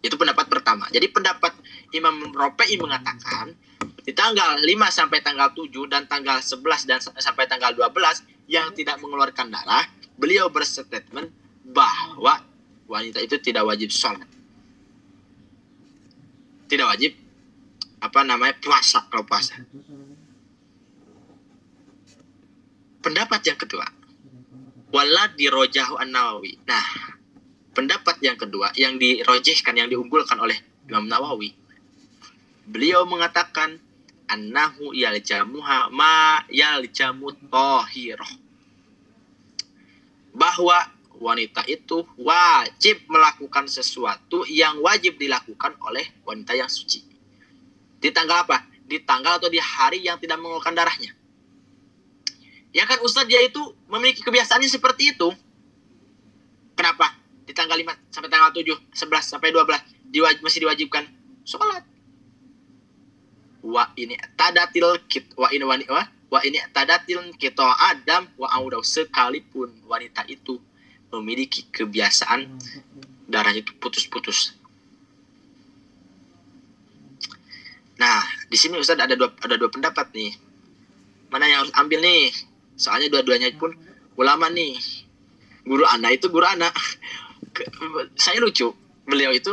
Itu pendapat pertama. Jadi pendapat Imam Rafi'i mengatakan di tanggal 5 sampai tanggal 7 dan tanggal 11 dan sampai tanggal 12 yang tidak mengeluarkan darah, beliau berstatement bahwa wanita itu tidak wajib sholat. Tidak wajib puasa kalau puasa. Pendapat yang kedua, wala dirojahu an-Nawawi. Nah, pendapat yang kedua yang dirojihkan, yang diunggulkan oleh Imam Nawawi, beliau mengatakan annahu yaljamuha ma yaljamu tahirah, bahwa wanita itu wajib melakukan sesuatu yang wajib dilakukan oleh wanita yang suci. Di tanggal apa? Di tanggal atau di hari yang tidak mengeluarkan darahnya. Ya kan Ustaz, dia itu memiliki kebiasaannya seperti itu. Kenapa? Di tanggal 5 sampai tanggal 7, 11 sampai 12 masih diwajibkan sholat. Wa ini tadatil kita Adam wa audau, sekalipun wanita itu memiliki kebiasaan darahnya itu putus-putus. Nah, di sini Ustaz ada dua pendapat nih. Mana yang harus ambil nih? Soalnya dua-duanya pun ulama nih. Guru anak. Saya lucu, beliau itu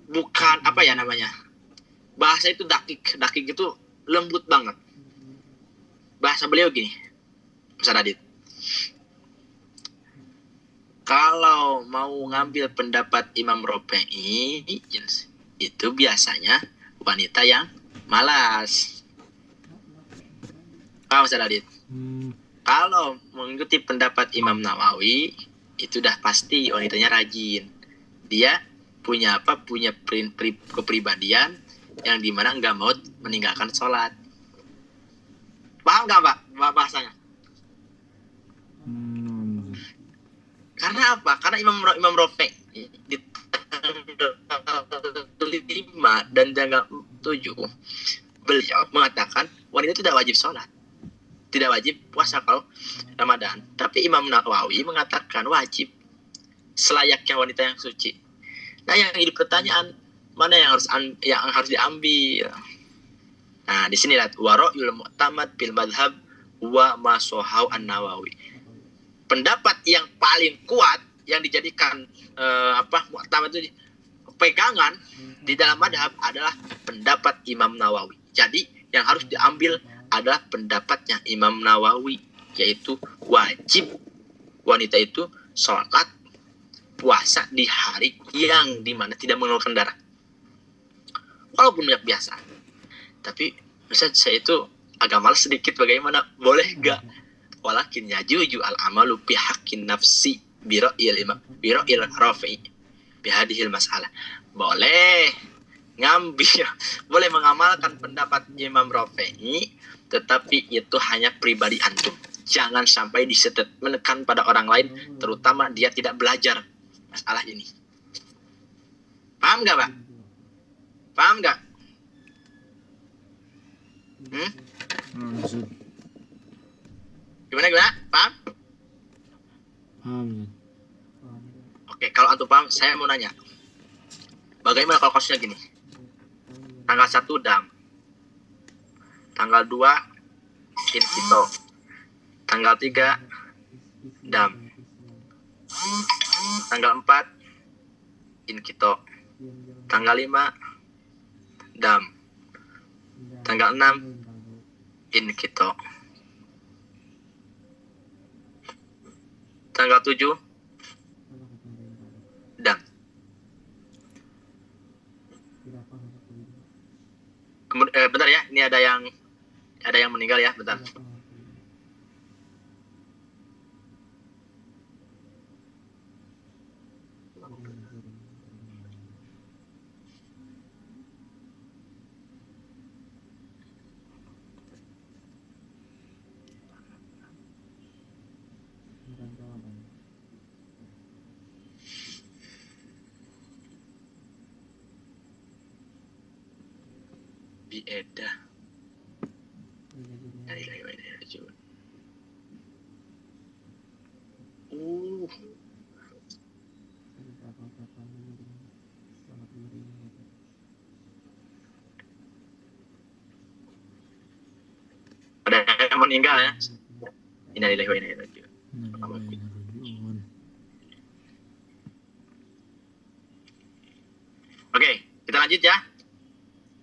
bukan bahasa itu dakik itu lembut banget. Bahasa beliau gini, Ustaz Adit, kalau mau ngambil pendapat Imam Rafi'i itu biasanya wanita yang malas. Paham Ustaz Adit? Kalau mengikuti pendapat Imam Nawawi, itu udah pasti wanitanya rajin. Dia punya kepribadian yang dimana nggak mau meninggalkan sholat. Paham nggak Pak bahasanya? Karena apa? Karena Imam Rafi'i di tanggal 5 dan tanggal 7 beliau mengatakan wanita tidak wajib sholat di tidak wajib puasa kalau Ramadan. Tapi Imam Nawawi mengatakan wajib selayaknya wanita yang suci. Nah, yang jadi pertanyaan, mana yang harus diambil? Nah, di sini lihat wara'yul mu'tamad bil madhab wa ma sohau an-Nawawi. Pendapat yang paling kuat yang dijadikan mu'tamad itu pegangan di dalam madhab adalah pendapat Imam Nawawi. Jadi yang harus diambil adalah pendapatnya Imam Nawawi, yaitu wajib wanita itu sholat puasa di hari yang dimana tidak mengeluarkan darah, walaupun minyak biasa. Tapi misalnya saya itu agak malas sedikit, bagaimana? Boleh gak? Walakin yajuju al-amalu bihaqqin nafsi biro'il rafi bihadihil masalah. Boleh ngambil, boleh mengamalkan pendapat Imam Rafi'i, tetapi itu hanya pribadi antum. Jangan sampai menekan pada orang lain, terutama dia tidak belajar masalah ini. Paham gak, Pak? Paham gak? Maksud Gimana? Paham? paham. Oke, kalau antum paham, saya mau nanya. Bagaimana kalau kasusnya gini? Tanggal 1 dam. Tanggal 2 infito. Tanggal 3 dam. Tanggal 4 inkito. Tanggal 5 dam. Tanggal 6 inkito. Tanggal 7 dam. Kemudian, bentar ya, ini ada yang meninggal ya, bentar. Bieda. Ada yang meninggal ya. Innalillahi wa inna ilaihi raji'un. Oke, kita lanjut ya.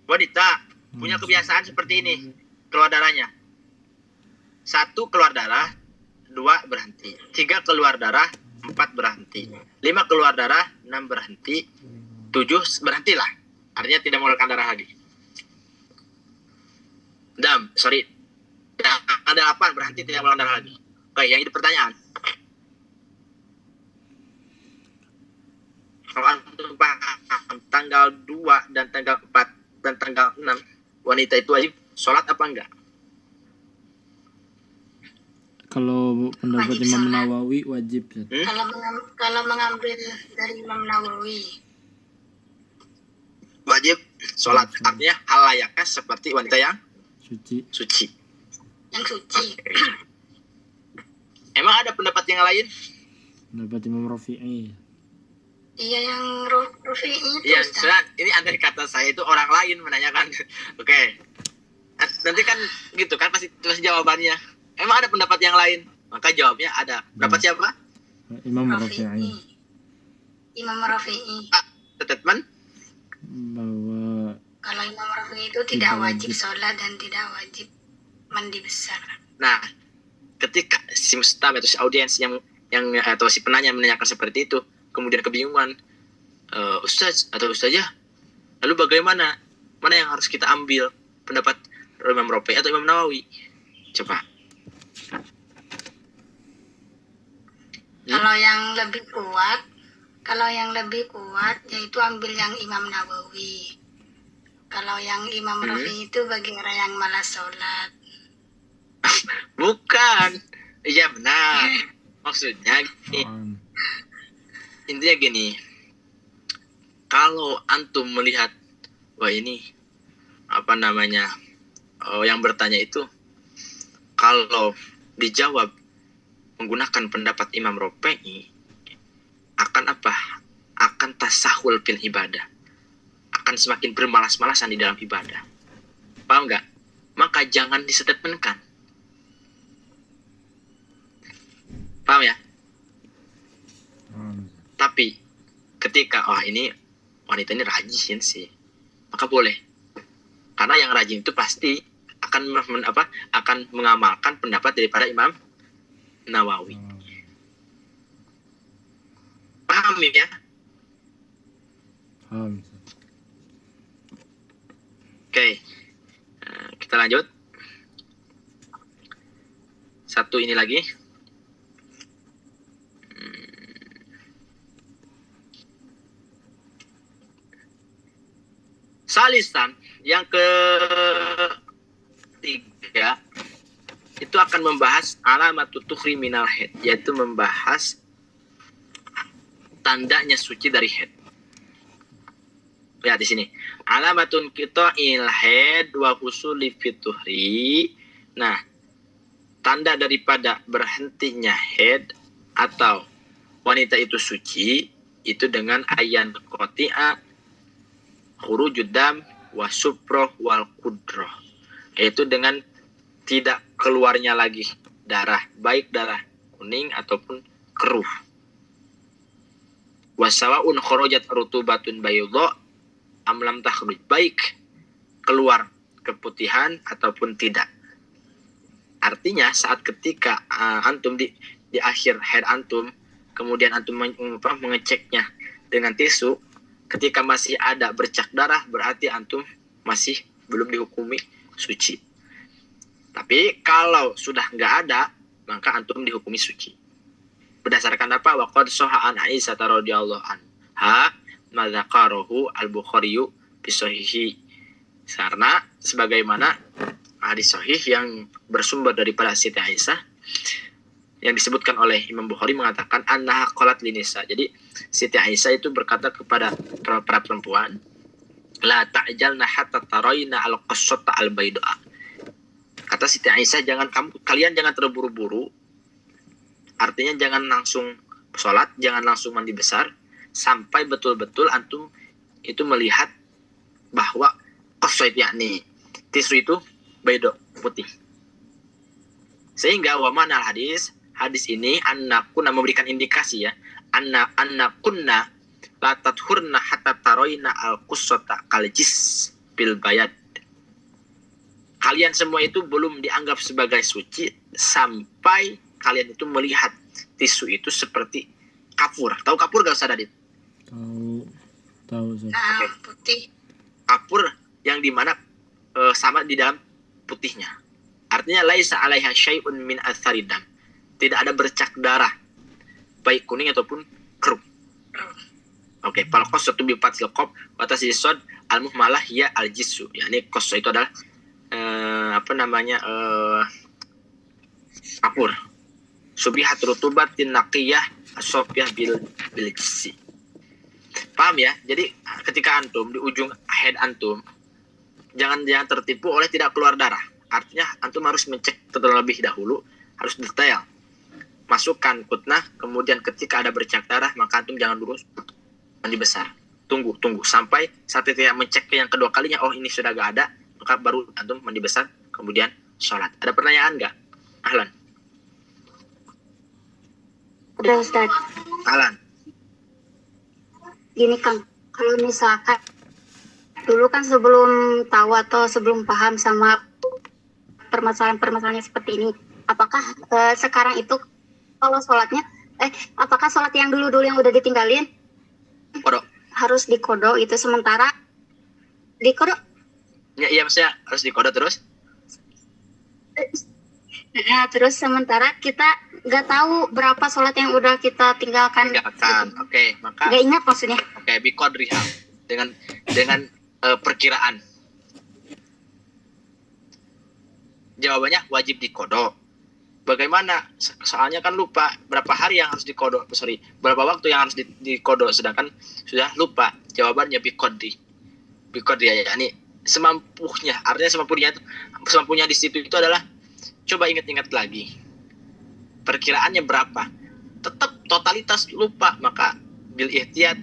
Wanita punya kebiasaan seperti ini, keluar darahnya. 1 keluar darah, 2 berhenti. 3 keluar darah, 4 berhenti. 5 keluar darah, 6 berhenti. 7 berhentilah. Artinya tidak mengeluarkan darah lagi. Ada 8 berhenti, tidak mengeluarkan darah lagi. Oke, yang jadi pertanyaan. Kalau antum paham tanggal 2 dan tanggal 4 dan tanggal 6, wanita itu wajib sholat apa enggak? Kalau pendapat Wajib Imam sholat. Nawawi wajib. Kalau mengambil dari Imam Nawawi, Wajib sholat. Artinya hal layaknya seperti wanita yang Suci. yang suci. Emang ada pendapat yang lain? Pendapat Imam Rafi'i. Iya, yang Rufi itu. Iya, Ustaz. ini andai kata saya itu orang lain menanyakan. Oke. Nanti kan gitu kan pasti jawabannya. Emang ada pendapat yang lain? Maka jawabnya ada. Pendapat siapa? Imam Rafi'i. Rafi'i Imam Rafi'i. Statement? bahwa Kalau Imam Rafi'i itu tidak wajib sholat dan tidak wajib mandi besar. Nah, ketika si mustam atau si audiens yang atau si penanya menanyakan seperti itu, kemudian kebingungan, Ustaz atau Ustazah, lalu bagaimana? Mana yang harus kita ambil? Pendapat Imam Rafi'i atau Imam Nawawi? Coba. Kalau yang lebih kuat yaitu ambil yang Imam Nawawi. Kalau yang Imam Rafi'i itu bagi orang yang malas sholat. Bukan. Iya benar. Maksudnya intinya gini. Kalau antum melihat, wah ini yang bertanya itu kalau dijawab menggunakan pendapat Imam Rafi'i, akan apa? Akan tasahul fil ibadah. Akan semakin bermalas-malasan di dalam ibadah. Paham nggak? Maka jangan distatementkan. Paham ya? Tapi ketika ini wanita ini rajin sih, maka boleh. Karena yang rajin itu pasti akan mengamalkan pendapat daripada Imam Nawawi. Paham ya? Paham. Oke. Kita lanjut. Satu ini lagi. Salisan yang ketiga itu akan membahas alamatut tuhri minal haid, yaitu membahas tandanya suci dari haid. Lihat di sini. Alamatun qita'il haid wa husuli fituhri. Nah, tanda daripada berhentinya haid atau wanita itu suci itu dengan ayan qati'a khurujud dam wa suproh wal kudroh, yaitu dengan tidak keluarnya lagi darah, baik darah kuning ataupun keruh. Wasawaun kharajat rutubatun bayadha am lam takhruj, baik keluar keputihan ataupun tidak. Artinya saat ketika antum di akhir haid antum, kemudian antum mengeceknya dengan tisu, ketika masih ada bercak darah, berarti antum masih belum dihukumi suci. Tapi kalau sudah nggak ada, maka antum dihukumi suci. Berdasarkan apa? Waqad sahha an Aisyah radhiyallahu anha ma dzakarahu al-Bukhari fi sahihi. Karena sebagaimana hadis sahih yang bersumber daripada Siti Aisyah yang disebutkan oleh Imam Bukhari mengatakan annaha qalat linisa. Jadi Siti Aisyah itu berkata kepada para perempuan, la ta'jalna hatta tarayna al-qassata al-bayda. Kata Siti Aisyah, kalian jangan terburu-buru. Artinya jangan langsung sholat, jangan langsung mandi besar sampai betul-betul antum itu melihat bahwa qassat yakni tisu itu bayda, putih. Sehingga wa manal hadis ini annakuna memberikan indikasi ya, annakunna la tathurna hatta tarayna al-qussata kaljis bil bayad. Kalian semua itu belum dianggap sebagai suci sampai kalian itu melihat tisu itu seperti kapur. Tahu kapur gak usah Dadit? Tahu Ustaz. Nah, putih. Kapur yang dimana sama di dalam putihnya. Artinya laisa alaiha syai'un min atharidam. Tidak ada bercak darah baik kuning ataupun keruh. Oke, fal qassatu bi fathil qaf wa tasdid al-muhmalah ya al-jissu. Yani qass itu adalah kapur. Subihat rutubatin naqiyah asofiyah bil jissi. Paham ya? Jadi ketika antum di ujung haid antum jangan tertipu oleh tidak keluar darah. Artinya antum harus mencek terlebih dahulu, harus detail. Masukkan kutnah, kemudian ketika ada bercak darah maka antum jangan dulu mandi besar. Tunggu sampai saat itu mencek yang kedua kalinya, oh ini sudah gak ada, maka baru antum mandi besar, kemudian sholat. Ada pertanyaan nggak? Ahlan. Udah Ustaz. Ahlan. Gini Kang, kalau misalkan dulu kan sebelum tahu atau sebelum paham sama permasalahan-permasalahannya seperti ini, apakah sekarang itu kalau sholatnya, apakah sholat yang dulu yang udah ditinggalin Kodok. harus dikodok itu sementara dikodok? Ya, iya maksudnya harus dikodok terus? Nah, terus sementara kita nggak tahu berapa sholat yang udah kita tinggalkan. Oke, maka nggak ingat maksudnya. Oke, biqadriha dengan perkiraan. Jawabannya wajib dikodok. Bagaimana? Soalnya kan lupa berapa hari yang harus dikodok, berapa waktu yang harus dikodok, sedangkan sudah lupa. Jawabannya biqadri ya, yakni semampunya. Artinya semampunya di situ itu adalah Coba ingat-ingat lagi. Perkiraannya berapa? Tetap totalitas lupa, maka bil ihtiyat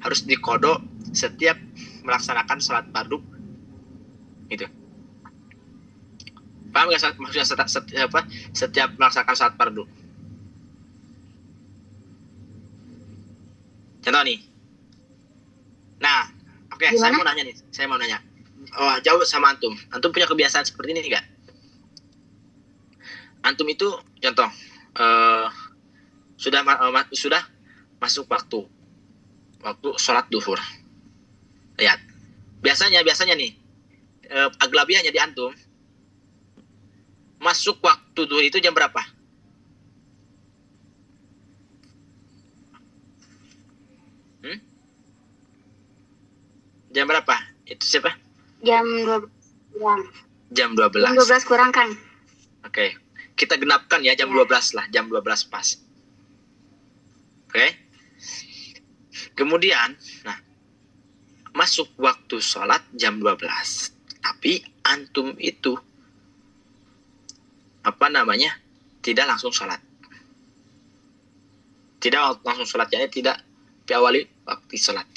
harus dikodok setiap melaksanakan sholat fardu. Gitu. Paham nggak maksudnya setiap melaksanakan sholat fardu? Contoh nih. Nah, oke, saya mau nanya nih. Saya mau nanya. Oh, jauh sama antum. Antum punya kebiasaan seperti ini nggak? Antum itu contoh sudah masuk waktu sholat duhur. Lihat. Biasanya nih aglabiahnya di antum masuk waktu duhur itu jam berapa? Jam berapa? Itu siapa? Jam 12 kurang. Jam 12. Jam 12 kurang, Kang. Oke. Kita genapkan ya jam 12 lah, jam 12 pas. Oke. Kemudian, nah, masuk waktu sholat jam 12. Tapi antum itu tidak langsung sholat. Tidak langsung sholat, jadi tidak piawali waktu sholat.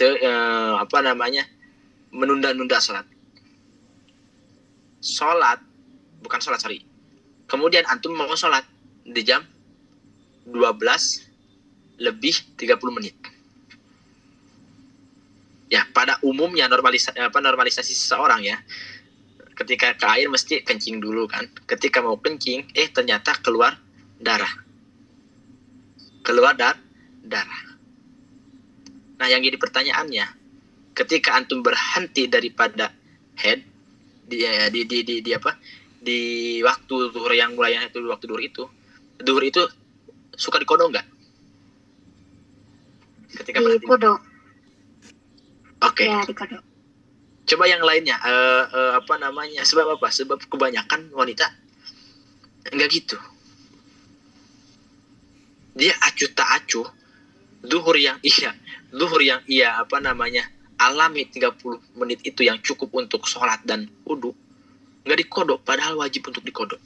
Menunda-nunda sholat. Kemudian antum mau sholat di jam 12 lebih 30 menit. Ya, pada umumnya normalisasi seseorang ya. Ketika ke air mesti kencing dulu kan. Ketika mau kencing, ternyata keluar darah. Darah. Nah, yang jadi pertanyaannya, ketika antum berhenti daripada head di waktu zuhur yang mulai itu waktu duhur itu suka dikodok nggak? Ketika berhenti. Dikodok. Oke. Ya, dikodok. Coba yang lainnya, sebab apa? Sebab kebanyakan wanita enggak gitu. Dia acuh tak acuh, zuhur yang ia alami 30 menit itu yang cukup untuk sholat dan wudu, enggak dikodok, padahal wajib untuk dikodok.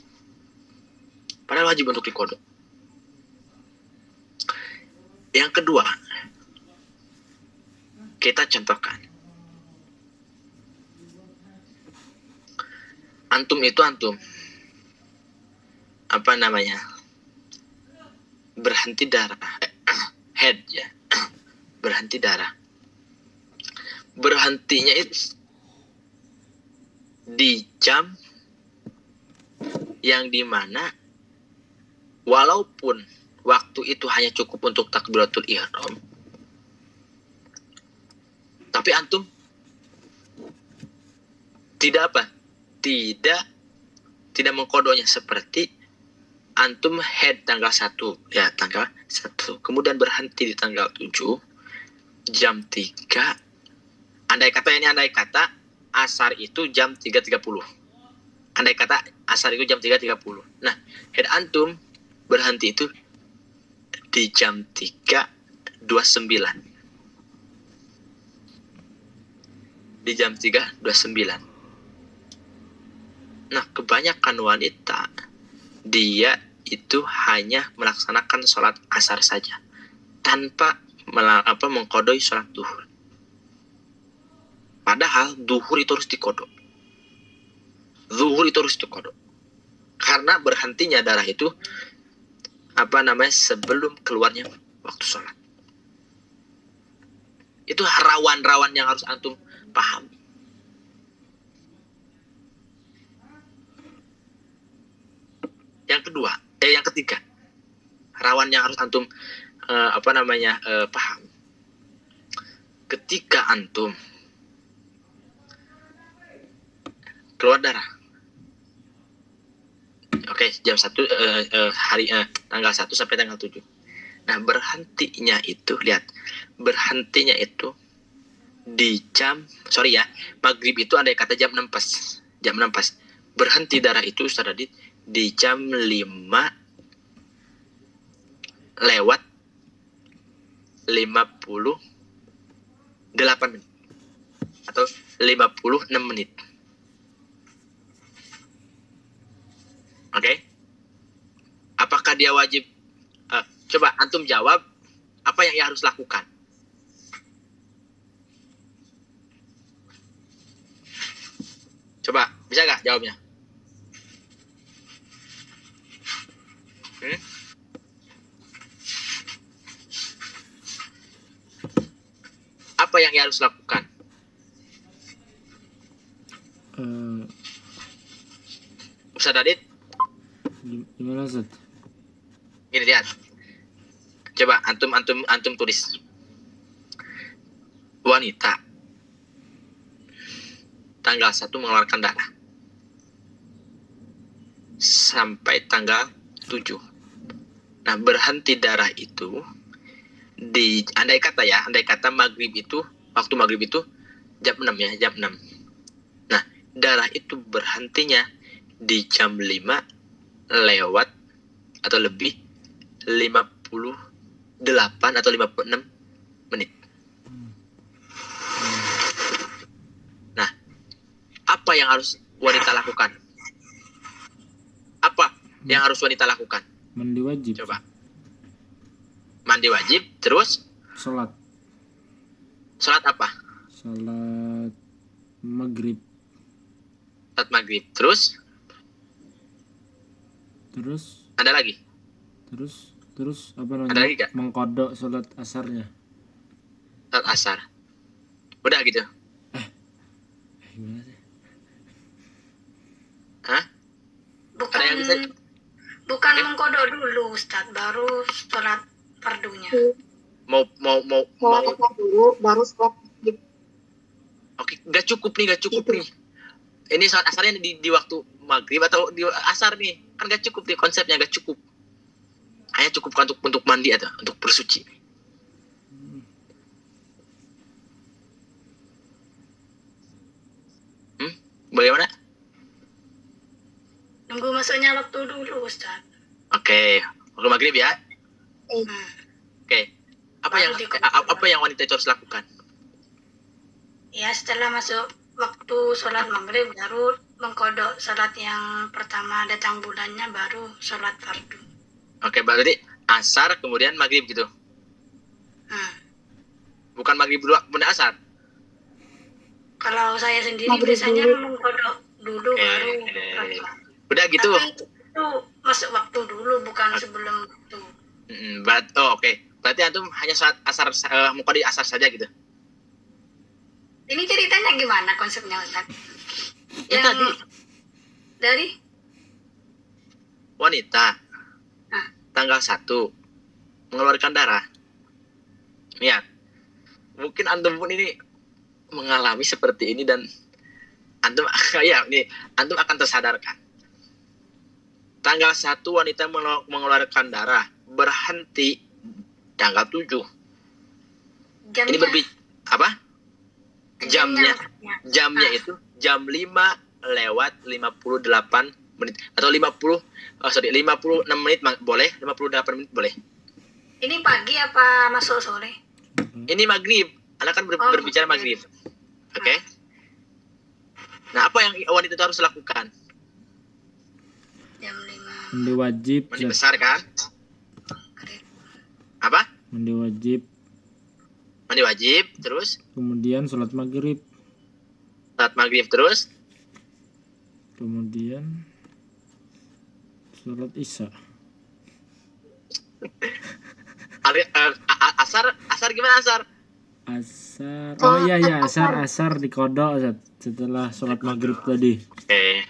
Yang kedua, kita contohkan. Antum berhenti darah, head ya, berhenti darah. Berhentinya itu di jam yang dimana walaupun waktu itu hanya cukup untuk takbiratul ihram, tapi antum tidak mengkodonya, seperti antum head tanggal 1, kemudian berhenti di tanggal 7 jam 3. Andai kata asar itu jam 3.30. Nah, head antum berhenti itu di jam 3.29. Di jam 3.29. Nah, kebanyakan wanita dia itu hanya melaksanakan sholat asar saja tanpa mengkodoi sholat duhur. Padahal duhur itu harus dikodok. Karena berhentinya darah itu sebelum keluarnya waktu sholat. Itu rawan-rawan yang harus antum paham. Yang ketiga, rawan yang harus antum paham. Ketika antum keluar darah, jam 1 tanggal 1 sampai tanggal 7. Nah, berhentinya itu di maghrib itu andai kata jam 6 pas. Berhenti darah itu Ustaz Radit di jam 5:58 menit atau 56 menit. Oke? dia wajib? Coba antum jawab, apa yang ia harus lakukan? Coba, bisa gak jawabnya? Apa yang ia harus lakukan? Ustaz Adit, Gimana Ustaz? gini lihat. Coba antum tulis. Wanita tanggal 1 mengeluarkan darah sampai tanggal 7. Nah, berhenti darah itu di andai kata maghrib itu, waktu maghrib itu jam 6 ya, jam 6. Nah, darah itu berhentinya di jam 5 lewat atau lebih 58 atau 56 menit. Nah, apa yang harus wanita lakukan? Apa yang harus wanita lakukan? Mandi wajib. Coba. Mandi wajib, terus Sholat apa? Sholat maghrib. Salat maghrib. Terus ada lagi? Terus apa namanya? Ada lagi gak? Mengkodok sholat asarnya. Salat asar. Udah gitu. Gimana sih? Hah? Ada yang bisa? Bukan mengkodok dulu Ustaz, baru sholat fardunya. Mau Sholat dulu, baru sholat maghrib. Oke, gak cukup nih. Ini sholat asarnya di waktu maghrib atau di asar nih? Kan gak cukup nih, konsepnya gak cukup. Hanya cukup untuk mandi atau untuk bersuci. Bagaimana? Nunggu masuknya waktu dulu Ustaz. Oke, waktu maghrib ya. Oke. Apa yang wanita itu harus lakukan? Ya, setelah masuk waktu sholat maghrib baru mengkodok sholat yang pertama datang bulannya, baru sholat fardu. Oke, berarti asar kemudian maghrib gitu. Bukan maghrib dulu kemudian asar. Kalau saya sendiri Maghrib biasanya dulu. mengkodok dulu baru fardu. Udah gitu. Tapi itu masuk waktu dulu, bukan sebelum itu. Oke. Berarti antum hanya sholat asar, mengkodi asar saja gitu. Ini ceritanya gimana konsepnya Ustaz? Ya tadi Dari wanita tanggal 1 mengeluarkan darah. Lihat, mungkin antum pun ini mengalami seperti ini dan antum antum akan tersadarkan. Tanggal 1 wanita mengeluarkan darah, berhenti tanggal 7. jamnya. Ini apa? Jamnya itu jam 5 lewat 58 menit atau 56 menit boleh, 58 menit boleh. Ini pagi apa masuk sore? Ini maghrib. Anda kan berbicara maghrib. Oke. Nah, apa yang wanita itu harus lakukan? Jam 5. Mandi wajib. Mandi besar kan? Apa? Mandi wajib. Mandi wajib, terus Kemudian sholat maghrib. salat maghrib, terus Kemudian sholat isya. asar gimana asar? Asar. Oh iya asar dikodok Ustaz, setelah sholat maghrib tadi. Oke.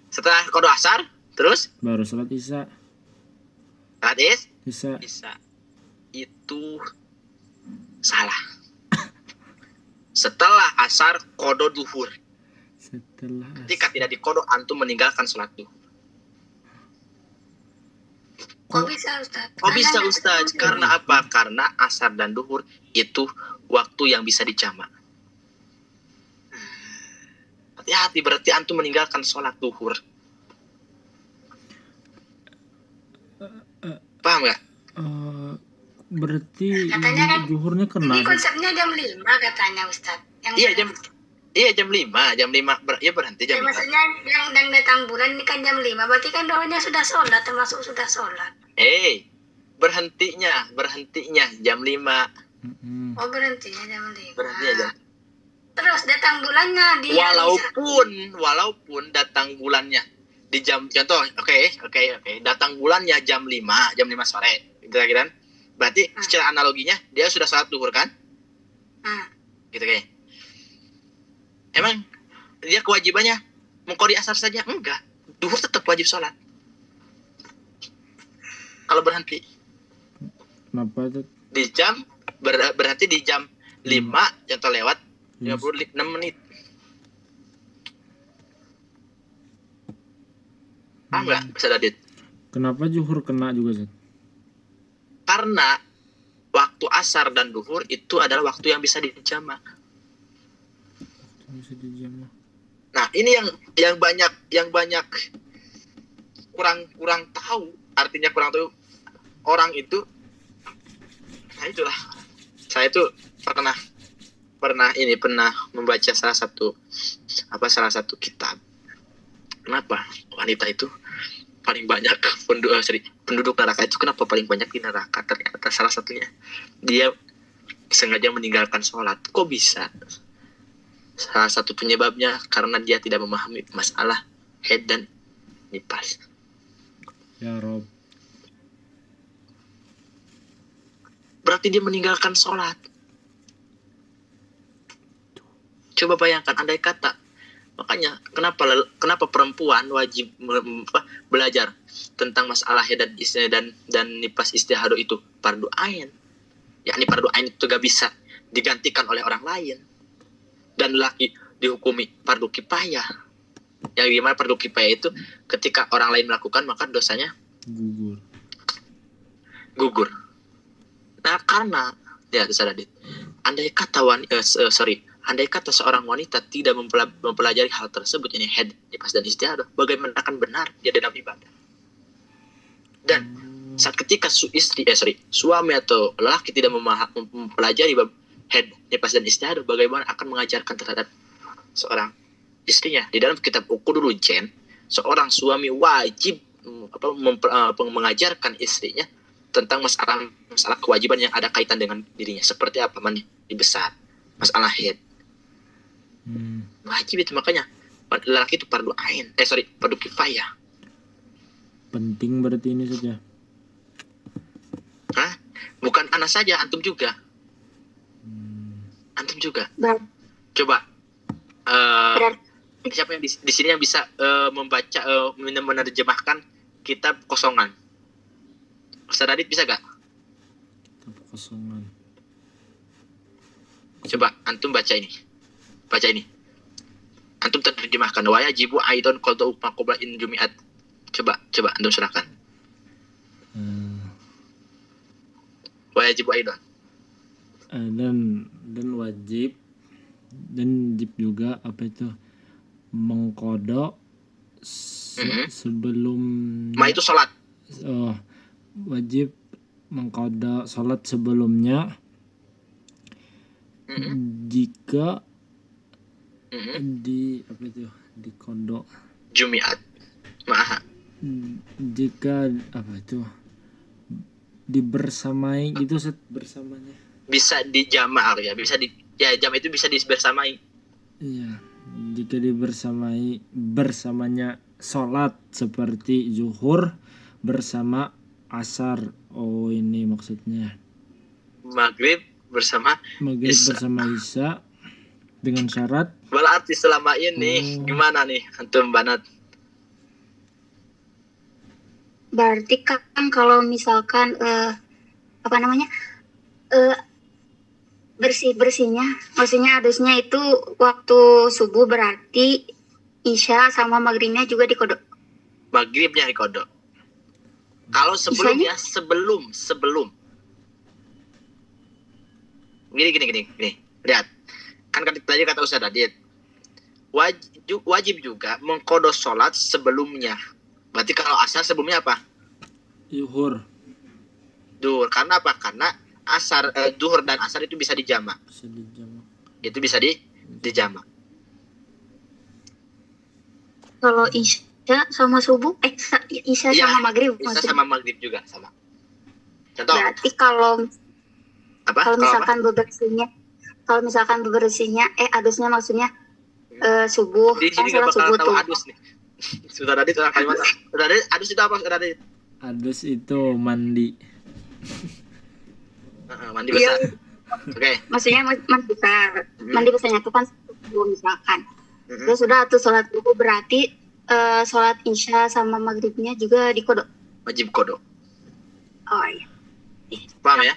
Setelah kodok asar, terus Baru sholat isya. salat Isya. itu salah. Setelah asar kodok duhur. Setelah Jika tidak dikodok, antum meninggalkan sholat duhur. Kok bisa Ustaz? Kok bisa Ustaz? Karena apa? Karena asar dan duhur itu waktu yang bisa dijamak. Hati-hati, berarti antum meninggalkan sholat duhur. Paham nggak? berarti Katanya kan zuhurnya kena. Ini konsepnya jam 5 katanya Ustaz. Iya jam 5 berhenti jam 5. Maksudnya yang datang bulan ini kan jam 5, berarti kan doanya sudah sholat, termasuk sudah sholat. berhentinya jam 5. Oh, berhentinya jam 5. Berhentinya jam. Terus datang bulannya dia Walaupun datang bulannya di jam, contoh, oke, datang bulannya jam 5 sore, kira-kira. Berarti secara analoginya dia sudah sholat duhur kan? Gitu kayak. Emang dia kewajibannya mengqori asar saja? Enggak. Duhur tetap wajib sholat. Kalau berhenti Kenapa itu? di jam berhenti di jam 5 contoh lewat 56 menit. Paham nggak, Ustaz Adit? Kenapa zuhur kena juga, Zat? Karena waktu asar dan duhur itu adalah waktu yang bisa dijamak. Bisa dijamak. Nah, ini yang banyak kurang tahu, artinya kurang tahu orang itu. Nah, itulah. Saya itu pernah membaca salah satu kitab. Kenapa wanita itu paling banyak penduduk neraka itu, kenapa paling banyak di neraka? Ternyata salah satunya dia sengaja meninggalkan sholat. Kok bisa? Salah satu penyebabnya karena dia tidak memahami masalah haid dan nifas. Ya Rob. Berarti dia meninggalkan sholat. Coba bayangkan, andai kata, makanya kenapa perempuan wajib belajar tentang masalah haid dan nifas istihadah itu fardu ain. Yakni fardu ain itu gak bisa digantikan oleh orang lain. Dan laki dihukumi fardu kifayah. Yang gimana fardu kifayah itu ketika orang lain melakukan maka dosanya gugur. Nah, karena ya Ustaz Adit, andai kata seorang wanita tidak mempelajari hal tersebut, ini haid, nifas dan istihadah, bagaimana akan benar dia dalam ibadah? Dan saat ketika suami atau lelaki tidak mempelajari bab haid, nifas dan istihadah, bagaimana akan mengajarkan terhadap seorang istrinya? Di dalam kitab Uqudul Jen, seorang suami wajib mengajarkan istrinya tentang masalah kewajiban yang ada kaitan dengan dirinya, seperti apa mandi besar, masalah haid. Wajib itu, makanya lelaki itu fardu ain, fardu kifayah. Penting berarti ini saja. Hah? Bukan anak saja, antum juga. Antum juga. Coba siapa yang di sini yang bisa membaca menerjemahkan kitab Kosongan? Ustaz Adit bisa gak? Kitab Kosongan. Coba antum baca ini. Antum terjemahkan wa yajibu aidan qada'u ma qabla in jumi'at. Coba antum serahkan. Wa yajibu aidan. Dan wajib juga apa itu mengkodok sebelum itu sholat. Wajib mengkodok sholat sebelumnya jika dikodok Jumiat. Jika dibersamai gitu bersamanya. Bisa dijamak ya, jam itu bisa dibersamai. Iya, jika bersamanya sholat seperti zuhur bersama asar. Oh, ini maksudnya. Maghrib bersama Isya dengan syarat. Berarti selama ini gimana nih antum Banat? Berarti kan kalau misalkan bersihnya, maksudnya adusnya itu waktu subuh, berarti isya sama maghribnya juga dikodok. Maghribnya dikodok. Kalau sebelumnya, sebelum. Gini. Lihat. Kan tadi kata Ustaz Adit. Wajib juga mengkodok sholat sebelumnya. Berarti kalau asar sebelumnya apa? Zuhur. Karena apa? Karena duhur dan asar itu bisa dijamak. Itu bisa dijamak. Kalau isya sama subuh, isya sama maghrib. Isya sama maghrib juga sama. Contoh Berarti kalau apa? kalau Kalau apa? misalkan bebersihnya adusnya maksudnya subuh Di kan sini gak sholat bakal subuh tahu tuh. adus nih. Saudara Radit orang Kalimantan. Saudara Radit, adus itu apa Saudara Radit? Adus itu mandi. Mandi Iya, besar. Oke. maksudnya mandi besar. Mandi besarnya itu kan subuh misalkan. Mm-mm. Terus sudah tuh sholat subuh berarti sholat isya sama maghribnya juga dikodok. Wajib kodok. Oh iya. Paham ya?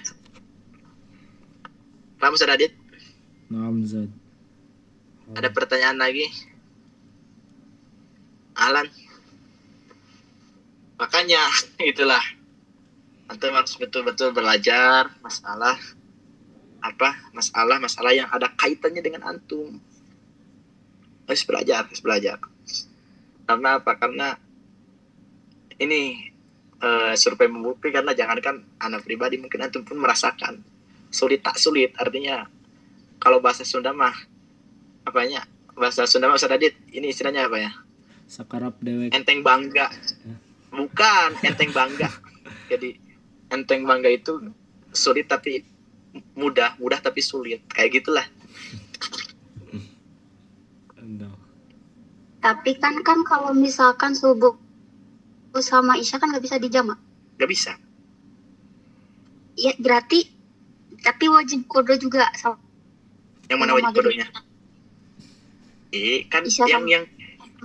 Paham Saudara Radit? Naam Zat. Ada pertanyaan lagi? Alan. Makanya itulah. Antum harus betul-betul belajar masalah masalah yang ada kaitannya dengan antum. Harus belajar. Karena apa? Karena ini survei membuktikan, karena jangankan anak pribadi, mungkin antum pun merasakan sulit tak sulit. Artinya kalau bahasa Sunda mah apanya? Bahasa Sunda mah Ustaz Adit, ini istilahnya apa ya? Sakarap dewek. Enteng bangga. Bukan enteng bangga. Jadi enteng bangga itu sulit tapi mudah tapi sulit. Kayak gitulah. No. Tapi kan kalau misalkan subuh sama isya kan nggak bisa dijamak. Gak bisa. Ya berarti tapi wajib kodok juga sama Yang mana wajib maghrib. kodonya? Kan Isya yang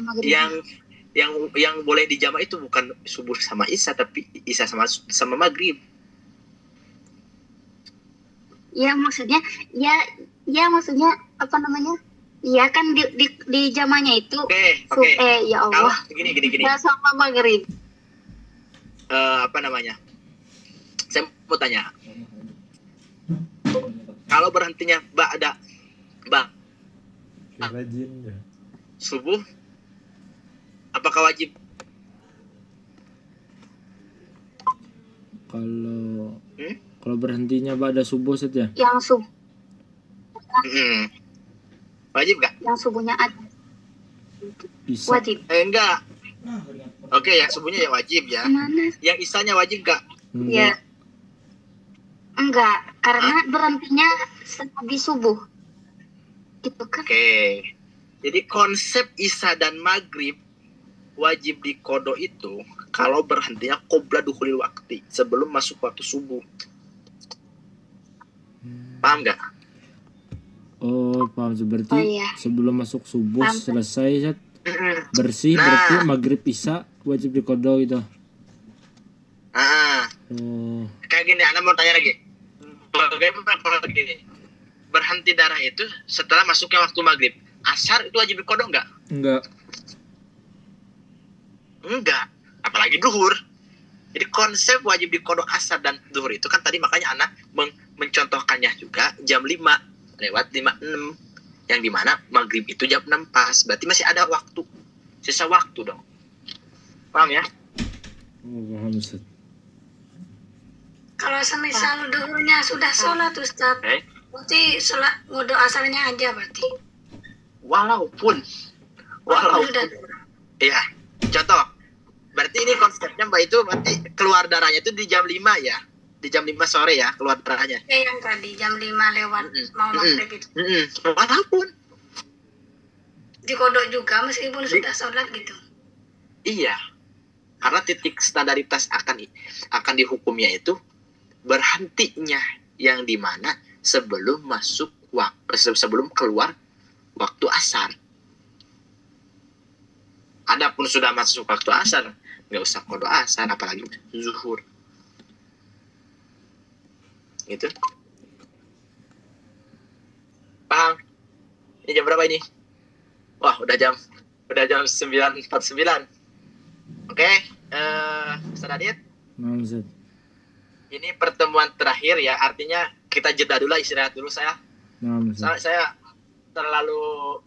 maghrib. yang boleh dijamak itu bukan subuh sama isya, tapi isya sama maghrib. Ya maksudnya maksudnya apa namanya? Iya kan di jamannya itu Oke. ya Kalau Allah. gini. Ya sama maghrib. Apa namanya? Saya mau tanya. Kalau berhentinya ba'da Rajin ya. subuh, apakah wajib? Kalau berhentinya ba'da subuh Zat ya? Yang subuh Wajib gak? yang subuhnya ada Bisa. wajib. Enggak. Oke, yang subuhnya ya wajib ya. Mana? Yang isanya wajib gak? Ya. Enggak. Enggak, karena berhentinya di subuh. Gitu kan? Oke. Jadi konsep isya dan maghrib wajib dikodok itu kalau berhentinya qobla dukhulil waqti, sebelum masuk waktu subuh. Paham gak? Oh, paham. Berarti Oh, iya. sebelum masuk subuh Paham. selesai Zat, bersih, Nah. berarti maghrib isya wajib dikodok gitu. Oh, Kayak gini, Anda mau tanya lagi. Bagaimana kalau gini? Berhenti darah itu setelah masuknya waktu maghrib. Asar itu wajib dikodok nggak? enggak. Enggak. Apalagi duhur. Jadi konsep wajib dikodok asar dan duhur itu kan tadi makanya anak mencontohkannya juga jam 5 lewat 56. Yang dimana maghrib itu jam 6 pas. Berarti masih ada waktu. Sisa waktu dong. Paham ya? Oh, paham Zat. Kalau semisal duhurnya sudah sholat Ustaz, Oke. berarti sholat nguduk asalnya aja berarti. Walaupun Sudah. iya. Contoh. Berarti ini konsepnya Mbak itu berarti keluar darahnya itu di jam 5 ya. Di jam 5 sore ya keluar darahnya. Ya yang tadi jam 5 lewat mau maghrib itu. Walaupun Dikodok juga meskipun sudah sholat gitu. iya. Karena titik standaritas akan dihukumnya itu berhentinya yang dimana sebelum masuk sebelum keluar waktu asar. Adapun sudah masuk waktu asar, nggak usah kodok asar, apalagi zuhur. Gitu. Paham? Ini jam berapa ini? Wah, udah jam 9.49. Oke, Ustaz Adit, Naam Zat. ini pertemuan terakhir ya, artinya kita jeda dulu, istirahat dulu saya. Naam Zat. Saya terlalu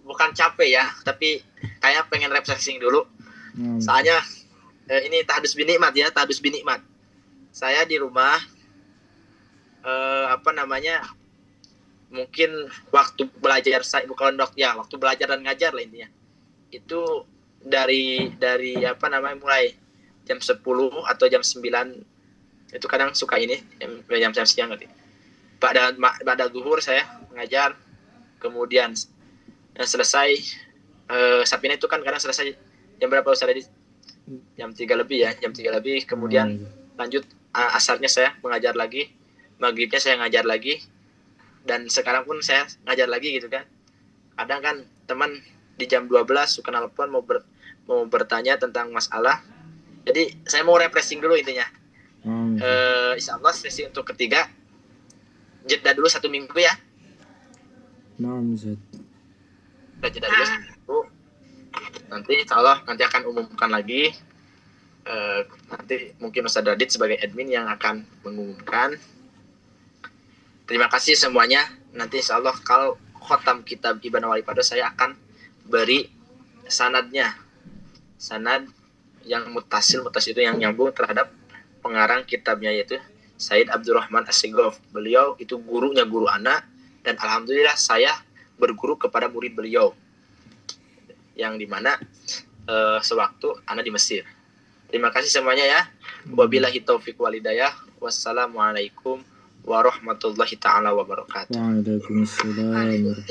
bukan capek ya, tapi kayaknya pengen refreshing dulu. Naam. Soalnya ini tahdus binikmat ya, tahdus binikmat. Saya di rumah mungkin waktu belajar saya bukan waktu belajar dan ngajar lah intinya. Itu dari mulai jam 10 atau jam 9 itu kadang suka ini jam siang nanti. Pada zuhur saya mengajar, kemudian selesai Sapina itu kan kadang selesai jam berapa Ustaz Adit? Jam 3 lebih ya, jam 3 lebih, kemudian lanjut asarnya saya mengajar lagi, maghribnya saya ngajar lagi, dan sekarang pun saya ngajar lagi gitu kan. Kadang kan teman di jam 12 suka nelpon mau bertanya tentang masalah. Jadi saya mau refreshing dulu intinya. Insya Allah sesi untuk ketiga jeda dulu 1 minggu ya. Kita jeda dulu 1 minggu. Nanti insya Allah nanti akan umumkan lagi. Nanti mungkin Ustaz Radit sebagai admin yang akan mengumumkan. Terima kasih semuanya. Nanti insya Allah kalau khotam kitab Ibn Walipada saya akan beri sanadnya. Sanad yang mutasil itu yang nyambung terhadap pengarang kitabnya, yaitu Said Abdurrahman As-Sigaf. Beliau itu gurunya guru anak, dan alhamdulillah saya berguru kepada murid beliau yang dimana sewaktu anak di Mesir. Terima kasih semuanya ya. Wabillahi taufiq walhidayah. Wassalamualaikum warahmatullahi taala wabarakatuh. Waalaikumsalam.